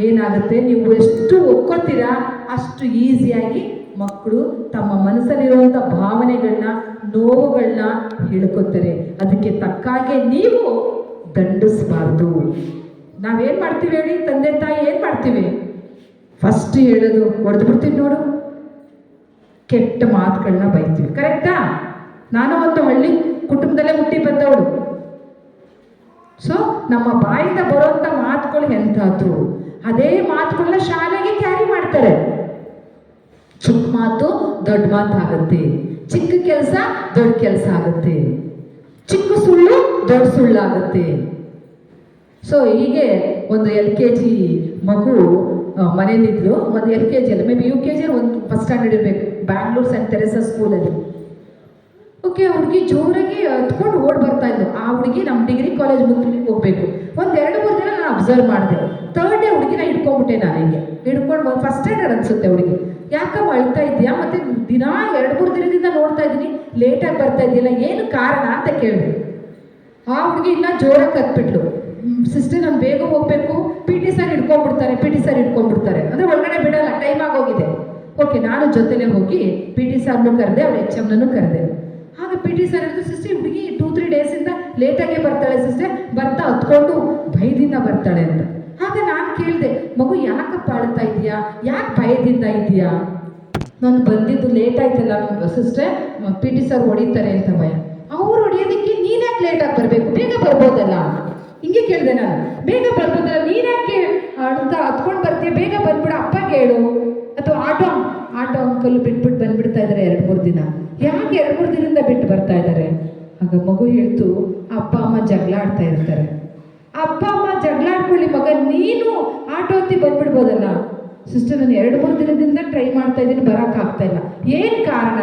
ಏನಾಗುತ್ತೆ, ನೀವು ಎಷ್ಟು ಒಪ್ಕೋತೀರಾ ಅಷ್ಟು ಈಸಿಯಾಗಿ ಮಕ್ಕಳು ತಮ್ಮ ಮನಸ್ಸಲ್ಲಿರುವಂಥ ಭಾವನೆಗಳನ್ನ, ನೋವುಗಳನ್ನ ಹೇಳ್ಕೊತಾರೆ. ಅದಕ್ಕೆ ತಕ್ಕಾಗೆ ನೀವು ದಂಡಿಸಬಾರ್ದು. ನಾವೇನು ಮಾಡ್ತೀವಿ ಹೇಳಿ, ತಂದೆ ತಾಯಿ ಏನು ಮಾಡ್ತೀವಿ? ಫಸ್ಟ್ ಹೇಳೋದು ಹೊಡೆದು ಬಿಡ್ತೀವಿ ನೋಡು, ಕೆಟ್ಟ ಮಾತುಗಳನ್ನ ಬೈತೀವಿ. ಕರೆಕ್ಟಾ? ನಾನು ಒಂದು ಹಳ್ಳಿ ಕುಟುಂಬದಲ್ಲೇ ಹುಟ್ಟಿ ಬಂದವಳು. ಸೊ ನಮ್ಮ ಬಾಯಿಂದ ಬರುವಂಥ ಮಾತುಗಳು ಎಂಥದ್ದು, ಅದೇ ಮಾತುಗಳನ್ನ ಶಾಲೆಗೆ ಕ್ಯಾರಿ ಮಾಡ್ತಾರೆ. ಚಿಕ್ಕ ಮಾತು ದೊಡ್ಡ ಮಾತಾಗುತ್ತೆ, ಚಿಕ್ಕ ಕೆಲಸ ದೊಡ್ಡ ಕೆಲಸ ಆಗುತ್ತೆ, ಚಿಕ್ಕ ಸುಳ್ಳು ದೊಡ್ಡ ಸುಳ್ಳಾಗುತ್ತೆ. ಸೊ ಹೀಗೆ ಒಂದು LKG ಮಗು ಮನೇಲಿದ್ರು. ಒಂದು LKG ಅಲ್ಲ, ಮೇ ಬಿ UKG ಒಂದು ಫಸ್ಟ್ ಸ್ಟ್ಯಾಂಡರ್ಡ್ ಇರಬೇಕು, ಬ್ಯಾಂಗ್ಳೂರ್ ಸೆಂಟ್ ತೆರೇಸಾ ಸ್ಕೂಲಲ್ಲಿ. ಓಕೆ, ಹುಡುಗಿ ಜೋರಾಗಿ ಹತ್ಕೊಂಡು ಓಡ್ ಬರ್ತಾ ಇದ್ಲು. ಆ ಹುಡುಗಿ ನಮ್ಮ ಡಿಗ್ರಿ ಕಾಲೇಜ್ ಮುಂದೆ ಹೋಗ್ಬೇಕು. 1-2-3 ದಿನ ನಾನು ಅಬ್ಸರ್ವ್ ಮಾಡಿದೆ. 3rd ಡೇ ಹುಡುಗಿನ ಹಿಡ್ಕೊಂಡ್ಬಿಟ್ಟೆ. ನಾನು ಹಿಂಗೆ ಹಿಡ್ಕೊಂಡು, ಫಸ್ಟ್ ಸ್ಟ್ಯಾಂಡರ್ಡ್ ಅನ್ಸುತ್ತೆ ಹುಡುಗಿ. ಯಾಕಮ್ಮ ಅಳ್ತಾ ಇದೆಯಾ? ಮತ್ತೆ ದಿನ 2-3 ದಿನದಿಂದ ನೋಡ್ತಾ ಇದ್ದೀನಿ, ಲೇಟಾಗಿ ಬರ್ತಾ ಇದೆಯಲ್ಲ, ಏನು ಕಾರಣ ಅಂತ ಕೇಳಿದೆ. ಆ ಹುಡುಗಿ ಇಲ್ಲ ಜೋರಾಗಿ ಕತ್ಬಿಟ್ಲು, ಸಿಸ್ಟರ್ ನಾನು ಬೇಗ ಹೋಗ್ಬೇಕು, PT ಸರ್ ಹಿಡ್ಕೊಂಡ್ಬಿಡ್ತಾರೆ ಅಂದರೆ ಒಳಗಡೆ ಬಿಡಲ್ಲ, ಟೈಮ್ ಆಗೋಗಿದೆ. ಓಕೆ, ನಾನು ಜೊತೆಲೆ ಹೋಗಿ ಪಿ ಟಿ ಸರ್ನು ಕರೆದೆ, ಅವ್ರ ಎಚ್ ಎಮ್ನೂ ಕರೆದೆ. ಆಗ ಪಿ ಟಿ ಸರ್ ಹೇಳಿದ್ರು, ಸಿಸ್ಟರ್ ಹುಡುಗಿ 2-3 ಡೇಸಿಂದ ಲೇಟಾಗೆ ಬರ್ತಾಳೆ ಸಿಸ್ಟರ್, ಬರ್ತಾ ಹತ್ಕೊಂಡು ಭಯದಿಂದ ಬರ್ತಾಳೆ ಅಂತ. ಆಗ ನಾನು ಕೇಳಿದೆ, ಮಗು ಯಾಕಪ್ಪ ಅಳ್ತಾ ಇದೆಯಾ, ಯಾಕೆ ಭಯದಿಂದ ಇದೆಯಾ? ನಾನು ಬಂದಿದ್ದು ಲೇಟ್ ಆಯ್ತಲ್ಲ ಸಿಸ್ಟರ್, ಪಿ ಟಿ ಸರ್ ಹೊಡಿತಾರೆ ಅಂತ ಭಯ. ಅವ್ರು ಹೊಡಿಯೋದಕ್ಕೆ ನೀನ್ಯಾಕೆ ಲೇಟಾಗಿ ಬರಬೇಕು, ಬೇಗ ಬರ್ಬೋದಲ್ಲ? ಹಿಂಗೆ ಕೇಳಿದೆ ನಾನು, ಬೇಗ ಬರ್ಬೋದಲ್ಲ, ನೀನ್ಯಾಕೆ ಅಂತ ಹತ್ಕೊಂಡು ಬರ್ತೀಯ, ಬೇಗ ಬಂದ್ಬಿಡ, ಅಪ್ಪಗೆ ಹೇಳು. ಅಥವಾ ಆಟೋ ಅಂಕಲ್ ಬಿಟ್ಬಿಟ್ಟು ಬಂದ್ಬಿಡ್ತಾ ಇದ್ದಾರೆ 2-3 ದಿನ, ಯಾಕೆ 2-3 ದಿನದಿಂದ ಬಿಟ್ಟು ಬರ್ತಾ ಇದ್ದಾರೆ? ಆಗ ಮಗು ಹೇಳ್ತು, ಅಪ್ಪ ಅಮ್ಮ ಜಗಳ ಆಡ್ತಾ ಇರ್ತಾರೆ. ಅಪ್ಪ ಅಮ್ಮ ಜಗಳ ಆಡ್ಕೊಳ್ಳಿ ಮಗ, ನೀನು ಆಟೋ ಹತ್ತಿ ಬಂದ್ಬಿಡ್ಬೋದಲ್ಲ. ಸಿಸ್ಟರ್, ನಾನು 2-3 ದಿನದಿಂದ ಟ್ರೈ ಮಾಡ್ತಾ ಇದ್ದೀನಿ, ಬರೋಕ್ಕಾಗ್ತಾ ಇಲ್ಲ. ಏನು ಕಾರಣ?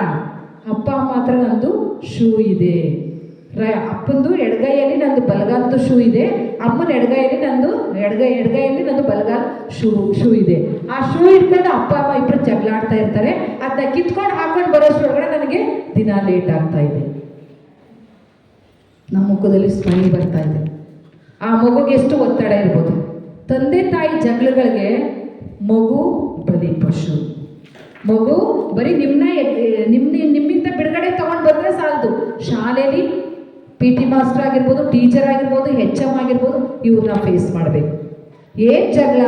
ಅಪ್ಪ ಅಮ್ಮ ಹತ್ರ ನಂದು ಶೂ ಇದೆ, ಅಪ್ಪಂದು ಎಡಗೈಯಲ್ಲಿ ನಂದು ಬಲಗಾಲದ್ದು ಶೂ ಇದೆ, ಅಮ್ಮನ ಎಡಗೈಯಲ್ಲಿ ನಂದು ಬಲಗಾಲ ಶೂ ಇದೆ. ಆ ಶೂ ಇಟ್ಕೊಂಡು ಅಪ್ಪ ಅಮ್ಮ ಇಬ್ಬರು ಜಗಳ ಆಡ್ತಾ ಇರ್ತಾರೆ. ಅದನ್ನ ಕಿತ್ಕೊಂಡು ಹಾಕೊಂಡು ಬರೋಷ್ಟರೊಳಗಡೆ ನನಗೆ ದಿನ ಲೇಟ್ ಆಗ್ತಾ ಇದೆ. ನಮ್ಮ ಮುಖದಲ್ಲಿ ಸ್ಮೈಲ್ ಬರ್ತಾ ಇದೆ. ಆ ಮಗುಗೆ ಎಷ್ಟು ಒತ್ತಡ ಇರ್ಬೋದು. ತಂದೆ ತಾಯಿ ಜಗಳಗಳಿಗೆ ಮಗು ಬಲಿ ಪಶು. ಮಗು ಬರೀ ನಿಮ್ಮಿಂದ ಬಿಡುಗಡೆ ತಗೊಂಡು ಬಂದರೆ ಸಾಲದು. ಶಾಲೆಯಲ್ಲಿ ಪಿ ಟಿ ಮಾಸ್ಟರ್ ಆಗಿರ್ಬೋದು, ಟೀಚರ್ ಆಗಿರ್ಬೋದು, ಹೆಚ್ ಎಮ್ ಆಗಿರ್ಬೋದು, ಇವ್ರನ್ನ ಫೇಸ್ ಮಾಡಬೇಕು. ಏನು ಜಗಳ?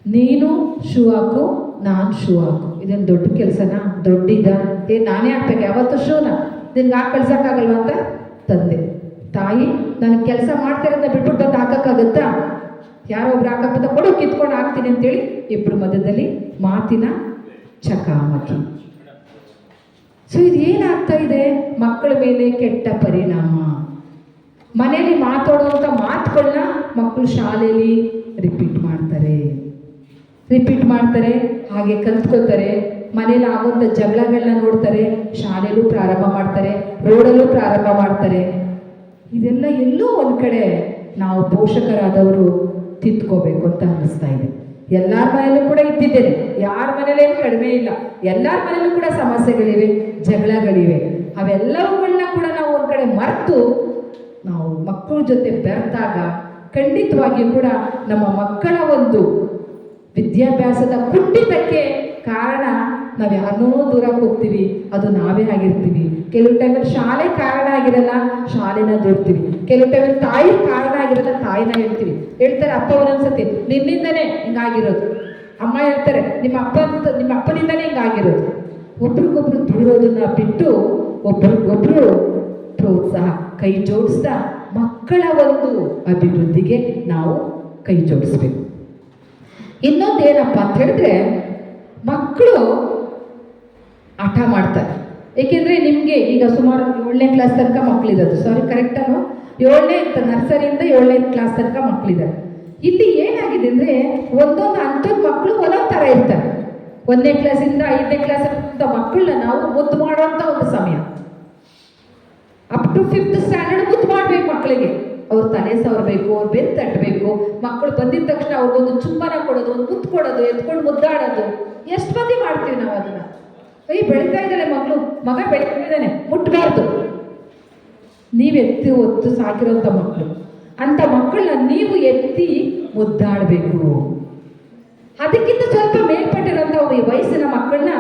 ನೀನು ಶೂ ಹಾಕು, ನಾನು ಶೂ ಹಾಕು. ಇದೇನು ದೊಡ್ಡ ಕೆಲಸನಾ? ನಾನೇ ಹಾಕ್ಬೇಕು ಯಾವತ್ತು ಶೂನ? ನಿನ್ಗೆ ಹಾಕಿ ಕಳ್ಸೋಕ್ಕಾಗಲ್ವ ಅಂತ ತಂದೆ ತಾಯಿ ನನಗೆ ಕೆಲಸ ಮಾಡ್ತಿರೋದನ್ನ ಬಿಟ್ಬಿಟ್ಟು ಬಂದು ಹಾಕೋಕ್ಕಾಗುತ್ತಾ? ಯಾರೋ ಒಬ್ರು ಹಾಕಕ್ಕೆ ಕೊಡು, ಕಿತ್ಕೊಂಡು ಹಾಕ್ತೀನಿ ಅಂತೇಳಿ ಇಬ್ಬರು ಮಧ್ಯದಲ್ಲಿ ಮಾತಿನ ಚಕಾಮಕಿ. ಸೊ ಇದೇನಾಗ್ತಾ ಇದೆ? ಮಕ್ಕಳ ಮೇಲೆ ಕೆಟ್ಟ ಪರಿಣಾಮ. ಮನೆಯಲ್ಲಿ ಮಾತಾಡುವಂಥ ಮಾತುಗಳನ್ನ ಮಕ್ಕಳು ಶಾಲೆಯಲ್ಲಿ ರಿಪೀಟ್ ಮಾಡ್ತಾರೆ, ಹಾಗೆ ಕಲ್ತ್ಕೋತಾರೆ. ಮನೇಲಿ ಆಗುವಂಥ ಜಗಳಗಳನ್ನ ನೋಡ್ತಾರೆ, ಶಾಲೆಯಲ್ಲೂ ಪ್ರಾರಂಭ ಮಾಡ್ತಾರೆ, ರೋಡಲ್ಲೂ ಪ್ರಾರಂಭ ಮಾಡ್ತಾರೆ. ಇದೆಲ್ಲ ಎಲ್ಲೋ ಒಂದು ಕಡೆ ನಾವು ಪೋಷಕರಾದವರು ತಿದ್ಕೋಬೇಕು ಅಂತ ಅನ್ನಿಸ್ತಾ ಇದೆ. ಎಲ್ಲರ ಮನೆಯಲ್ಲೂ ಕೂಡ ಇದ್ದಿದ್ದೇನೆ, ಯಾರ ಮನೇಲೇನು ಕಡಿಮೆ ಇಲ್ಲ. ಎಲ್ಲರ ಮನೆಯಲ್ಲೂ ಕೂಡ ಸಮಸ್ಯೆಗಳಿವೆ, ಜಗಳಗಳಿವೆ. ಅವೆಲ್ಲವುಗಳನ್ನ ಕೂಡ ನಾವು ಒಂದು ಕಡೆ ಮರೆತು ನಾವು ಮಕ್ಕಳ ಜೊತೆ ಬೆರೆತಾಗ ಖಂಡಿತವಾಗಿಯೂ ಕೂಡ ನಮ್ಮ ಮಕ್ಕಳ ಒಂದು ವಿದ್ಯಾಭ್ಯಾಸದ ಕುಂಠಿತಕ್ಕೆ ಕಾರಣ ನಾವು ಯಾರನ್ನೋ ದೂರಕ್ಕೆ ಹೋಗ್ತೀವಿ, ಅದು ನಾವೇ ಆಗಿರ್ತೀವಿ. ಕೆಲವು ಟೈಮಲ್ಲಿ ಶಾಲೆ ಕಾರಣ ಆಗಿರಲ್ಲ, ಶಾಲೆನ ದೂಡ್ತೀವಿ. ಕೆಲವು ಟೈಮಲ್ಲಿ ತಾಯಿ ಕಾರಣ ಆಗಿರಲ್ಲ, ತಾಯಿನ ಹೇಳ್ತಾರೆ ಅಪ್ಪ ಒಂದೊಂದ್ಸತಿ ನಿನ್ನಿಂದನೇ ಹಿಂಗಾಗಿರೋದು, ಅಮ್ಮ ಹೇಳ್ತಾರೆ ನಿಮ್ಮ ಅಪ್ಪನಿಂದನೇ ಹಿಂಗಾಗಿರೋದು. ಒಬ್ರಿಗೊಬ್ರು ದೂರೋದನ್ನ ಬಿಟ್ಟು ಒಬ್ರಿಗೊಬ್ರು ಪ್ರೋತ್ಸಾಹ, ಕೈ ಜೋಡಿಸ್ತಾ ಮಕ್ಕಳ ಒಂದು ಅಭಿವೃದ್ಧಿಗೆ ನಾವು ಕೈ ಜೋಡಿಸ್ಬೇಕು. ಇನ್ನೊಂದೇನಪ್ಪ ಅಂತ ಹೇಳಿದ್ರೆ, ಮಕ್ಕಳು ಹಠ ಮಾಡ್ತಾರೆ. ಏಕೆಂದರೆ ನಿಮಗೆ ಈಗ ಸುಮಾರು 7ನೇ ಕ್ಲಾಸ್ ತನಕ ಮಕ್ಕಳಿರೋದು, ಸಾರಿ ಕರೆಕ್ಟನ್ನು 7ನೇ ನರ್ಸರಿಯಿಂದ 7ನೇ ಕ್ಲಾಸ್ ತನಕ ಮಕ್ಕಳಿದ್ದಾರೆ. ಇಲ್ಲಿ ಏನಾಗಿದೆ ಅಂದರೆ, ಒಂದೊಂದು ಹಂತದ ಮಕ್ಕಳು ಒಂದೊಂದು ಥರ ಇರ್ತಾರೆ. 1ನೇ ಕ್ಲಾಸಿಂದ 5ನೇ ಕ್ಲಾಸ್ ಅಂತ ಮಕ್ಕಳನ್ನ ನಾವು ಮುದ್ದು ಮಾಡುವಂಥ ಒಂದು ಸಮಯ. ಅಪ್ ಟು 5th ಸ್ಟ್ಯಾಂಡರ್ಡ್ ಮುದ್ದು ಮಾಡಬೇಕು ಮಕ್ಕಳಿಗೆ. ಅವ್ರ ತಲೆ ಸವರಬೇಕು, ಅವ್ರು ಬೆನ್ನು ತಟ್ಟಬೇಕು. ಮಕ್ಕಳು ಬಂದಿದ ತಕ್ಷಣ ಅವ್ರಿಗೊಂದು ಚುಂಬನ ಕೊಡೋದು, ಒಂದು ಮುತ್ತು ಕೊಡೋದು, ಎತ್ಕೊಂಡು ಮುದ್ದಾಡೋದು. ಎಷ್ಟು ಮಂದಿ ಮಾಡ್ತೀವಿ ನಾವು ಅದನ್ನು? ಬೆಳೀತಾ ಇದ್ದಾಳೆ ಮಗ ಬೆಳೀತಿದ್ದಾನೆ, ಮುಟ್ಟಬಾರ್ದು. ನೀವು ಎತ್ತಿ ಒತ್ತು ಸಾಕಿರೋಂಥ ಮಕ್ಕಳು, ಅಂಥ ಮಕ್ಕಳನ್ನ ನೀವು ಎತ್ತಿ ಮುದ್ದಾಡಬೇಕು. ಅದಕ್ಕಿಂತ ಸ್ವಲ್ಪ ಮೇಲ್ಪಟ್ಟಿರೋಂಥ ವಯಸ್ಸಿನ ಮಕ್ಕಳನ್ನ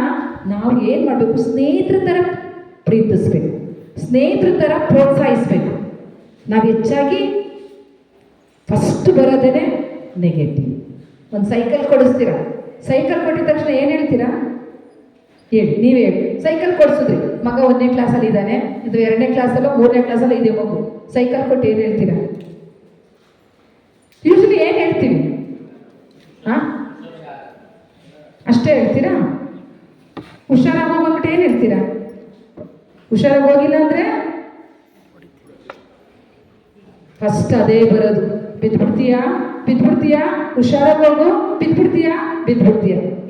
ನಾವು ಏನು ಮಾಡಬೇಕು? ಸ್ನೇಹಿತರ ಥರ ಪ್ರೀತಿಸ್ಬೇಕು, ಸ್ನೇಹಿತರ ಥರ ಪ್ರೋತ್ಸಾಹಿಸ್ಬೇಕು. ನಾವು ಹೆಚ್ಚಾಗಿ ಫಸ್ಟ್ ಬರೋದೇ ನೆಗೆಟಿವ್. ಒಂದು ಸೈಕಲ್ ಕೊಡಿಸ್ತೀರಾ, ಸೈಕಲ್ ಕೊಟ್ಟಿದ ತಕ್ಷಣ ಏನು ಹೇಳ್ತೀರಾ? ನೀವೇ ಹೇಳಿ. ಸೈಕಲ್ ಕೊಡಿಸಿದ್ರಿ, ಮಗ 1ನೇ ಕ್ಲಾಸಲ್ಲಿ ಇದ್ದಾನೆ, ಇದು 2ನೇ ಕ್ಲಾಸಲ್ಲೋ 3ನೇ ಕ್ಲಾಸಲ್ಲೋ ಇದೆ ಮಗು, ಸೈಕಲ್ ಕೊಟ್ಟು ಏನು ಹೇಳ್ತೀರಾ? ಯೂಶಲಿ ಏನು ಹೇಳ್ತೀವಿ? ಅಷ್ಟೇ ಹೇಳ್ತೀರಾ? ಹುಷಾರಾಗಿ ಹೋಗ್ಬಿಟ್ಟು ಏನು ಹೇಳ್ತೀರಾ? ಹುಷಾರಾಗಿ ಹೋಗಿಲ್ಲ ಅಂದರೆ ಫಸ್ಟ್ ಅದೇ ಬರೋದು, ಬಿದ್ಬಿಡ್ತೀಯಾ, ಹುಷಾರಾಗಿ ಹೋಗು, ಬಿದ್ಬಿಡ್ತೀಯಾ.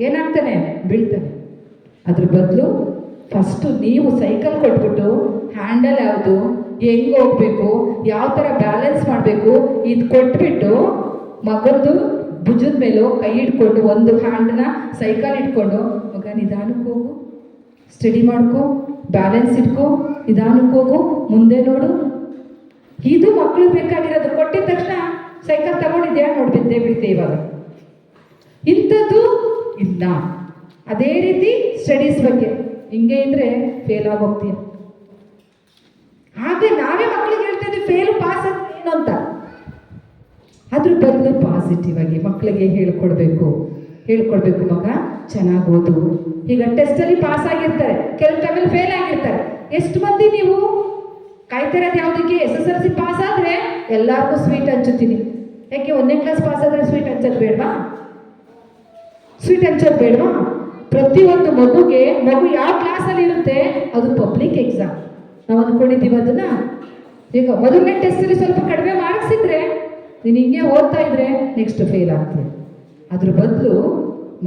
ಏನಾಗ್ತಾನೆ? ಬೀಳ್ತಾನೆ. ಅದ್ರ ಬದಲು ಫಸ್ಟು ನೀವು ಸೈಕಲ್ ಕೊಟ್ಬಿಟ್ಟು ಹ್ಯಾಂಡಲ್ ಯಾವುದು, ಹೆಂಗೆ ಹೋಗ್ಬೇಕು, ಯಾವ ಥರ ಬ್ಯಾಲೆನ್ಸ್ ಮಾಡಬೇಕು, ಇದು ಕೊಟ್ಬಿಟ್ಟು ಮಗದ್ದು ಭುಜದ ಮೇಲೂ ಕೈ ಇಟ್ಕೊಂಡು ಒಂದು ಹ್ಯಾಂಡನ್ನ ಸೈಕಲ್ ಇಟ್ಕೊಂಡು, ಮಗ ನಿಧಾನಕ್ಕೆ ಹೋಗು, ಸ್ಟಡಿ ಮಾಡ್ಕೊ, ಬ್ಯಾಲೆನ್ಸ್ ಇಟ್ಕೊ, ನಿಧಾನಕ್ಕೆ ಹೋಗು, ಮುಂದೆ ನೋಡು. ಇದು ಮಕ್ಕಳು ಬೇಕಾಗಿರೋದು. ಕೊಟ್ಟಿದ ತಕ್ಷಣ ಸೈಕಲ್ ತಗೊಂಡಿದ್ಯಾ ನೋಡಿ, ಬಿದ್ದೇ ಇವಾಗ. ಇಂಥದ್ದು ಇಲ್ಲ. ಅದೇ ರೀತಿ ಸ್ಟಡೀಸ್ ಬಗ್ಗೆ ಹಿಂಗೆ ಇದ್ರೆ ಫೇಲ್ ಆಗೋಗ್ತೀಯ. ಹಾಗೆ ನಾವೇ ಮಕ್ಕಳಿಗೆ ಹೇಳ್ತಾ ಇದ್ದೀವಿ ಫೇಲು ಪಾಸ್ ಏನು ಅಂತ. ಅದ್ರ ಬದಲು ಪಾಸಿಟಿವ್ ಆಗಿ ಮಕ್ಕಳಿಗೆ ಹೇಳ್ಕೊಡ್ಬೇಕು ಮಗ ಚೆನ್ನಾಗಿ ಓದು. ಈಗ ಟೆಸ್ಟಲ್ಲಿ ಪಾಸ್ ಆಗಿರ್ತಾರೆ, ಕೆಲವು ಟೈಮಲ್ಲಿ ಫೇಲ್ ಆಗಿರ್ತಾರೆ. ಎಷ್ಟು ಮಂದಿ ನೀವು ಕಾಯ್ತಿರೋದು ಯಾವುದಕ್ಕೆ? SSLC ಪಾಸ್ ಆದರೆ ಎಲ್ಲರಿಗೂ ಸ್ವೀಟ್ ಹಂಚುತ್ತೀನಿ. ಯಾಕೆ 1ನೇ ಕ್ಲಾಸ್ ಪಾಸ್ ಆದರೆ ಸ್ವೀಟ್ ಹಂಚೋದು ಬೇಡವಾ? ಪ್ರತಿಯೊಂದು ಮಗು ಯಾವ ಕ್ಲಾಸಲ್ಲಿ ಇರುತ್ತೆ ಅದು ಪಬ್ಲಿಕ್ ಎಕ್ಸಾಮ್. ನಾವು ಅಂದ್ಕೊಂಡಿದ್ದೀವಿ ಅದನ್ನ. ಈಗ 1ನೇ ಟೆಸ್ಟಲ್ಲಿ ಸ್ವಲ್ಪ ಕಡಿಮೆ ಮಾರ್ಕ್ಸ್ ಇದ್ರೆ ನೀನು ಹಿಂಗೆ ಓದ್ತಾ ಇದ್ರೆ ನೆಕ್ಸ್ಟ್ ಫೇಲ್ ಆಗ್ತೀಯ. ಅದ್ರ ಬದಲು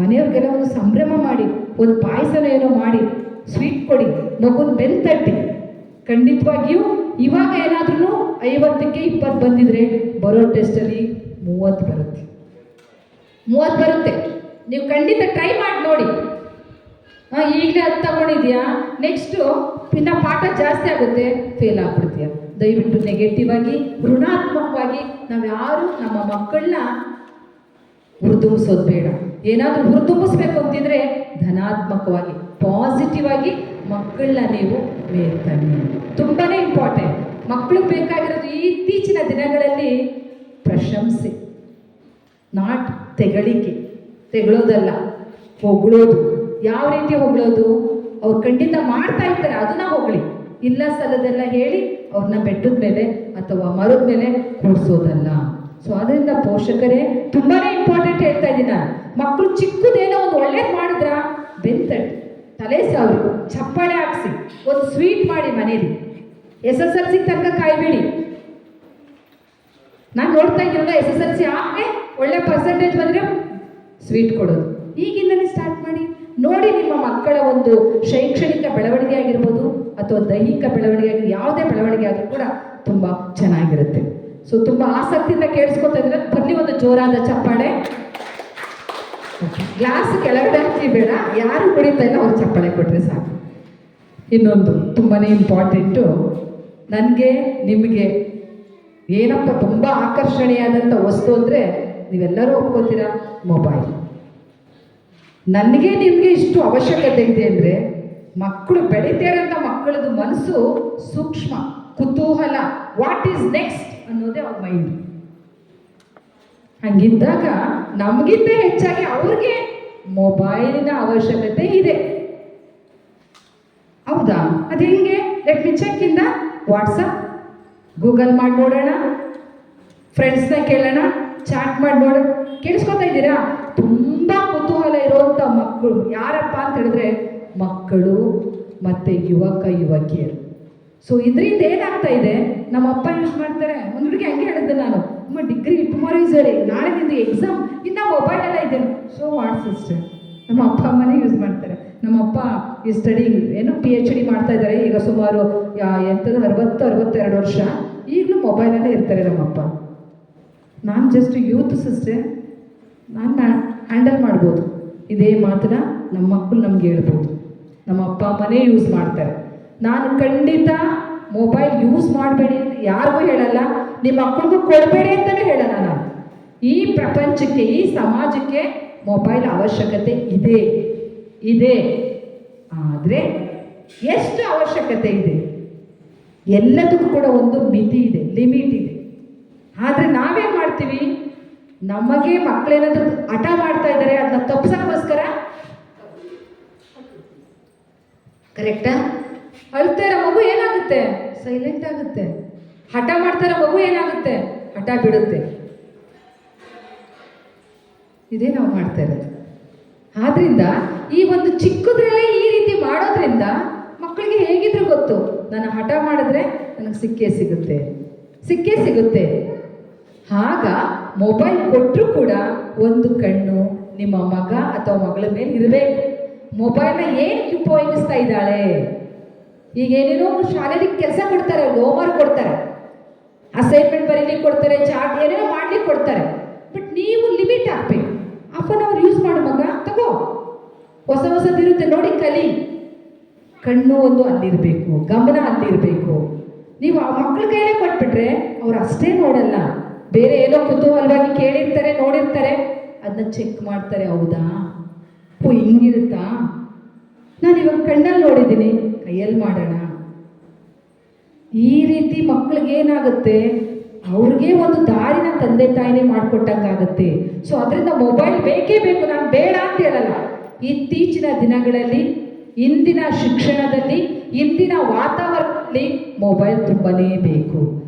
ಮನೆಯವ್ರಿಗೆಲ್ಲ ಒಂದು ಸಂಭ್ರಮ ಮಾಡಿ, ಒಂದು ಪಾಯಸನ ಏನೋ ಮಾಡಿ ಸ್ವೀಟ್ ಕೊಡಿ, ಮಗುನ ಬೆನ್ ತಟ್ಟಿ. ಖಂಡಿತವಾಗಿಯೂ ಇವಾಗ ಏನಾದ್ರೂ 50ಕ್ಕೆ 20 ಬಂದಿದ್ರೆ ಬರೋ ಟೆಸ್ಟಲ್ಲಿ 30 ಬರುತ್ತೆ. ನೀವು ಖಂಡಿತ ಟ್ರೈ ಮಾಡಿ ನೋಡಿ. ಈಗಲೇ ಅದು ತಗೊಂಡಿದ್ಯಾ, ನೆಕ್ಸ್ಟು ಇನ್ನು ಪಾಠ ಜಾಸ್ತಿ ಆಗುತ್ತೆ, ಫೇಲ್ ಆಗ್ಬಿಡ್ತೀಯ. ದಯವಿಟ್ಟು ನೆಗೆಟಿವ್ ಆಗಿ, ಋಣಾತ್ಮಕವಾಗಿ ನಾವು ಯಾರು ನಮ್ಮ ಮಕ್ಕಳನ್ನ ಹುರಿದುಂಬಿಸೋದು ಬೇಡ. ಏನಾದರೂ ಹುರಿದುಂಬಿಸ್ಬೇಕು ಅಂತಿದ್ರೆ ಧನಾತ್ಮಕವಾಗಿ, ಪಾಸಿಟಿವ್ ಆಗಿ ಮಕ್ಕಳನ್ನ ನೀವು ಮೇಲ್ತನ್ನಿ. ತುಂಬಾ ಇಂಪಾರ್ಟೆಂಟ್. ಮಕ್ಕಳಿಗೆ ಬೇಕಾಗಿರೋದು ಇತ್ತೀಚಿನ ದಿನಗಳಲ್ಲಿ ಪ್ರಶಂಸೆ, ನಾಟ್ ತೆಗಳೋದಲ್ಲ, ಹೊಗಳೋದು. ಯಾವ ರೀತಿ ಹೊಗಳೋದು? ಅವ್ರು ಖಂಡಿತ ಮಾಡ್ತಾ ಇರ್ತಾರೆ, ಅದನ್ನ ಹೊಗಳಿ. ಇಲ್ಲ ಸಲದೆಲ್ಲ ಹೇಳಿ ಅವ್ರನ್ನ ಬೆಟ್ಟದ ಮೇಲೆ ಅಥವಾ ಮರದ ಮೇಲೆ ಕೂರಿಸೋದಲ್ಲ. ಸೊ ಅದರಿಂದ ಪೋಷಕರೇ ತುಂಬಾ ಇಂಪಾರ್ಟೆಂಟ್ ಹೇಳ್ತಾ ಇದ್ದೀನಿ. ಮಕ್ಕಳು ಚಿಕ್ಕದೇನೋ ಒಂದು ಒಳ್ಳೇದು ಮಾಡಿದ್ರ ಬೆಂತಟ್ಟಿ, ತಲೆ ಸಾವಿ, ಚಪ್ಪಾಳೆ ಹಾಕ್ಸಿ, ಒಂದು ಸ್ವೀಟ್ ಮಾಡಿ ಮನೇಲಿ. SSLC ತನಕ ಕಾಯ್ಬೇಡಿ. ನಾನು ನೋಡ್ತಾ ಇದ್ದೀನಲ್ಲ, SSLC ಆಗಿ ಒಳ್ಳೆ ಪರ್ಸೆಂಟೇಜ್ ಬಂದರೆ ಸ್ವೀಟ್ ಕೊಡೋದು. ಈಗಿಂದಲೇ ಸ್ಟಾರ್ಟ್ ಮಾಡಿ ನೋಡಿ. ನಿಮ್ಮ ಮಕ್ಕಳ ಒಂದು ಶೈಕ್ಷಣಿಕ ಬೆಳವಣಿಗೆ ಆಗಿರ್ಬೋದು ಅಥವಾ ದೈಹಿಕ ಬೆಳವಣಿಗೆ ಆಗಿ ಯಾವುದೇ ಬೆಳವಣಿಗೆ ಆದರೂ ಕೂಡ ತುಂಬ ಚೆನ್ನಾಗಿರುತ್ತೆ. ಸೊ ತುಂಬ ಆಸಕ್ತಿಯಿಂದ ಕೇಳಿಸ್ಕೊತಾ ಇದ್ರೆ ಬರಲಿ ಒಂದು ಜೋರಾದ ಚಪ್ಪಾಳೆ. ಗ್ಲಾಸ್ ಕೆಳಗಡೆ ಹಚ್ಚಿ ಬೇಡ, ಯಾರು ಕುಡಿತಾ ಇಲ್ಲ ಅವ್ರು ಚಪ್ಪಾಳೆ ಕೊಟ್ಟರೆ ಸಾಕು. ಇನ್ನೊಂದು ತುಂಬಾ ಇಂಪಾರ್ಟೆಂಟು, ನನಗೆ ನಿಮಗೆ ಏನಪ್ಪ ತುಂಬ ಆಕರ್ಷಣೀಯಾದಂಥ ವಸ್ತು ಅಂದರೆ ನೀವೆಲ್ಲರೂ ಒಪ್ಕೋತೀರಾ, ಮೊಬೈಲ್. ನನಗೆ ನಿಮಗೆ ಇಷ್ಟು ಅವಶ್ಯಕತೆ ಇದೆ ಅಂದರೆ ಮಕ್ಕಳು ಬೆಳೀತಾ ಇರೋಂಥ ಮಕ್ಕಳದು ಮನಸ್ಸು ಸೂಕ್ಷ್ಮ, ಕುತೂಹಲ, ವಾಟ್ ಈಸ್ ನೆಕ್ಸ್ಟ್ ಅನ್ನೋದೇ ಅವ್ರ ಮೈಂಡ್. ಹಂಗಿದ್ದಾಗ ನಮಗಿಂತ ಹೆಚ್ಚಾಗಿ ಅವ್ರಿಗೆ ಮೊಬೈಲಿನ ಅವಶ್ಯಕತೆ ಇದೆ. ಹೌದಾ? ಅದು ಹೆಂಗೆ? ಲೆಟ್ ಮಿ ಚೆಕ್ ಇಂದ ವಾಟ್ಸಪ್, ಗೂಗಲ್ ಮಾಡಿ ನೋಡೋಣ, ಫ್ರೆಂಡ್ಸ್ನ ಕೇಳೋಣ, ಚಾಟ್ ಮಾಡಿ ನೋಡೋಣ. ಕೇಳಿಸ್ಕೊತಾ ಇದ್ದೀರಾ? ತುಂಬ ಕುತೂಹಲ ಇರುವಂಥ ಮಕ್ಕಳು ಯಾರಪ್ಪ ಅಂತ ಹೇಳಿದ್ರೆ ಮಕ್ಕಳು ಮತ್ತು ಯುವಕಿಯರು. ಸೊ ಇದರಿಂದ ಏನಾಗ್ತಾ ಇದೆ, ನಮ್ಮ ಅಪ್ಪ ಯೂಸ್ ಮಾಡ್ತಾರೆ. ಒಂದು ಹುಡುಗಿ ಹಂಗೆ ಹೇಳಿದ್ದೆ ನಾನು, ಅಮ್ಮ ಡಿಗ್ರಿ ಟುಮಾರೋ ಈಸ್ ವೆರಿ, ನಾಳೆ ನಿಂದು ಎಕ್ಸಾಮ್, ಇನ್ನು ಮೊಬೈಲೆಲ್ಲ ಇದೆ. ಸೊ ವಾಟ್ ಸಿಸ್ಟರ್, ನಮ್ಮ ಅಪ್ಪ ಅಮ್ಮನೇ ಯೂಸ್ ಮಾಡ್ತಾರೆ. ನಮ್ಮ ಅಪ್ಪ ಈ ಸ್ಟಡಿಂಗ್ PhD ಮಾಡ್ತಾ ಇದ್ದಾರೆ. ಈಗ ಸುಮಾರು 60-62 ವರ್ಷ, ಈಗಲೂ ಮೊಬೈಲಲ್ಲೇ ಇರ್ತಾರೆ ನಮ್ಮಪ್ಪ. ನಾನು ಜಸ್ಟ್ ಯೂತ್ ಸಿಸ್ಟರ್, ನಾನು ಹ್ಯಾಂಡಲ್ ಮಾಡ್ಬೋದು. ಇದೇ ಮಾತನ್ನ ನಮ್ಮ ಮಕ್ಕಳು ನಮ್ಗೆ ಹೇಳ್ಬೋದು. ನಮ್ಮ ಅಪ್ಪ ಅಮ್ಮನೇ ಯೂಸ್ ಮಾಡ್ತಾರೆ. ನಾನು ಖಂಡಿತ ಮೊಬೈಲ್ ಯೂಸ್ ಮಾಡಬೇಡಿ ಅಂತ ಯಾರಿಗೂ ಹೇಳಲ್ಲ, ನಿಮ್ಮ ಮಕ್ಕಳಿಗೂ ಕೊಡಬೇಡಿ ಅಂತಲೂ ಹೇಳಲ್ಲ. ನಾನು ಈ ಪ್ರಪಂಚಕ್ಕೆ, ಈ ಸಮಾಜಕ್ಕೆ ಮೊಬೈಲ್ ಅವಶ್ಯಕತೆ ಇದೆ. ಆದರೆ ಎಷ್ಟು ಅವಶ್ಯಕತೆ ಇದೆ? ಎಲ್ಲದಕ್ಕೂ ಕೂಡ ಒಂದು ಮಿತಿ ಇದೆ, ಲಿಮಿಟ್ ಇದೆ. ಆದರೆ ನಾವೇನು ಮಾಡ್ತೀವಿ, ನಮಗೆ ಮಕ್ಕಳೇನಾದ್ರೂ ಹಠ ಮಾಡ್ತಾ ಇದ್ದಾರೆ, ಅದನ್ನ ತಪ್ಸಕ್ಕೋಸ್ಕರ, ಕರೆಕ್ಟಾ? ಅಳ್ತಾ ಇರೋ ಮಗು ಏನಾಗುತ್ತೆ? ಸೈಲೆಂಟ್ ಆಗುತ್ತೆ. ಹಠ ಮಾಡ್ತಾ ಇರೋ ಮಗು ಏನಾಗುತ್ತೆ? ಹಠ ಬಿಡುತ್ತೆ. ಇದೇ ನಾವು ಮಾಡ್ತಾ ಇರೋದು. ಆದ್ರಿಂದ ಈ ಒಂದು ಚಿಕ್ಕದ್ರಲ್ಲೇ ಈ ರೀತಿ ಮಾಡೋದ್ರಿಂದ ಮಕ್ಕಳಿಗೆ ಹೇಗಿದ್ರು ಗೊತ್ತು, ನಾನು ಹಠ ಮಾಡಿದ್ರೆ ನನಗೆ ಸಿಕ್ಕೇ ಸಿಗುತ್ತೆ. ಆಗ ಮೊಬೈಲ್ ಕೊಟ್ಟರು ಕೂಡ ಒಂದು ಕಣ್ಣು ನಿಮ್ಮ ಮಗ ಅಥವಾ ಮಗಳ ಮೇಲೆ ಇರಬೇಕು. ಮೊಬೈಲ್ನ ಏನಕ್ಕೆ ಉಪಯೋಗಿಸ್ತಾ ಇದ್ದಾಳೆ? ಈಗ ಏನೇನೋ ಶಾಲೆಯಲ್ಲಿ ಕೆಲಸ ಕೊಡ್ತಾರೆ, ಹೋಮ್ವರ್ಕ್ ಕೊಡ್ತಾರೆ, ಅಸೈನ್ಮೆಂಟ್ ಬರೀಲಿಕ್ಕೆ ಕೊಡ್ತಾರೆ, ಚಾಟ್ ಏನೇನೋ ಮಾಡ್ಲಿಕ್ಕೆ ಕೊಡ್ತಾರೆ. ಬಟ್ ನೀವು ಲಿಮಿಟ್ ಹಾಕ್ಬೇಕು. ಹಾಫ್ ಅನ್ ಅವರ್ ಯೂಸ್ ಮಾಡು ಮಗ, ತಗೋ, ಹೊಸದಿರುತ್ತೆ ನೋಡಿ, ಕಲಿ. ಕಣ್ಣು ಒಂದು ಅಲ್ಲಿರಬೇಕು, ಗಮನ ಅಲ್ಲಿರಬೇಕು. ನೀವು ಆ ಮಕ್ಕಳ ಕೈಲೇ ಕೊಟ್ಬಿಟ್ರೆ ಅವ್ರು ಅಷ್ಟೇ ನೋಡಲ್ಲ, ಬೇರೆ ಏನೋ ಕುತೂಹಲವಾಗಿ ಕೇಳಿರ್ತಾರೆ, ನೋಡಿರ್ತಾರೆ, ಅದನ್ನ ಚೆಕ್ ಮಾಡ್ತಾರೆ. ಹೌದಾ ಓ ಹಿಂಗಿರುತ್ತಾ, ನಾನು ಇವಾಗ ಕಣ್ಣಲ್ಲಿ ನೋಡಿದ್ದೀನಿ, ಕೈಯಲ್ಲಿ ಮಾಡೋಣ. ಈ ರೀತಿ ಮಕ್ಕಳಿಗೆ ಏನಾಗುತ್ತೆ, ಅವ್ರಿಗೆ ಒಂದು ದಾರಿನ ತಂದೆ ತಾಯಿನೇ ಮಾಡಿಕೊಟ್ಟಂಗಾಗುತ್ತೆ. ಸೊ ಅದರಿಂದ ಮೊಬೈಲ್ ಬೇಕೇ ಬೇಕು, ನಾನು ಬೇಡ ಅಂತ ಹೇಳಲ್ಲ. ಇತ್ತೀಚಿನ ದಿನಗಳಲ್ಲಿ, ಇಂದಿನ ಶಿಕ್ಷಣದಲ್ಲಿ, ಇಂದಿನ ವಾತಾವರಣದಲ್ಲಿ ಮೊಬೈಲ್ ತುಂಬನೇ ಬೇಕು.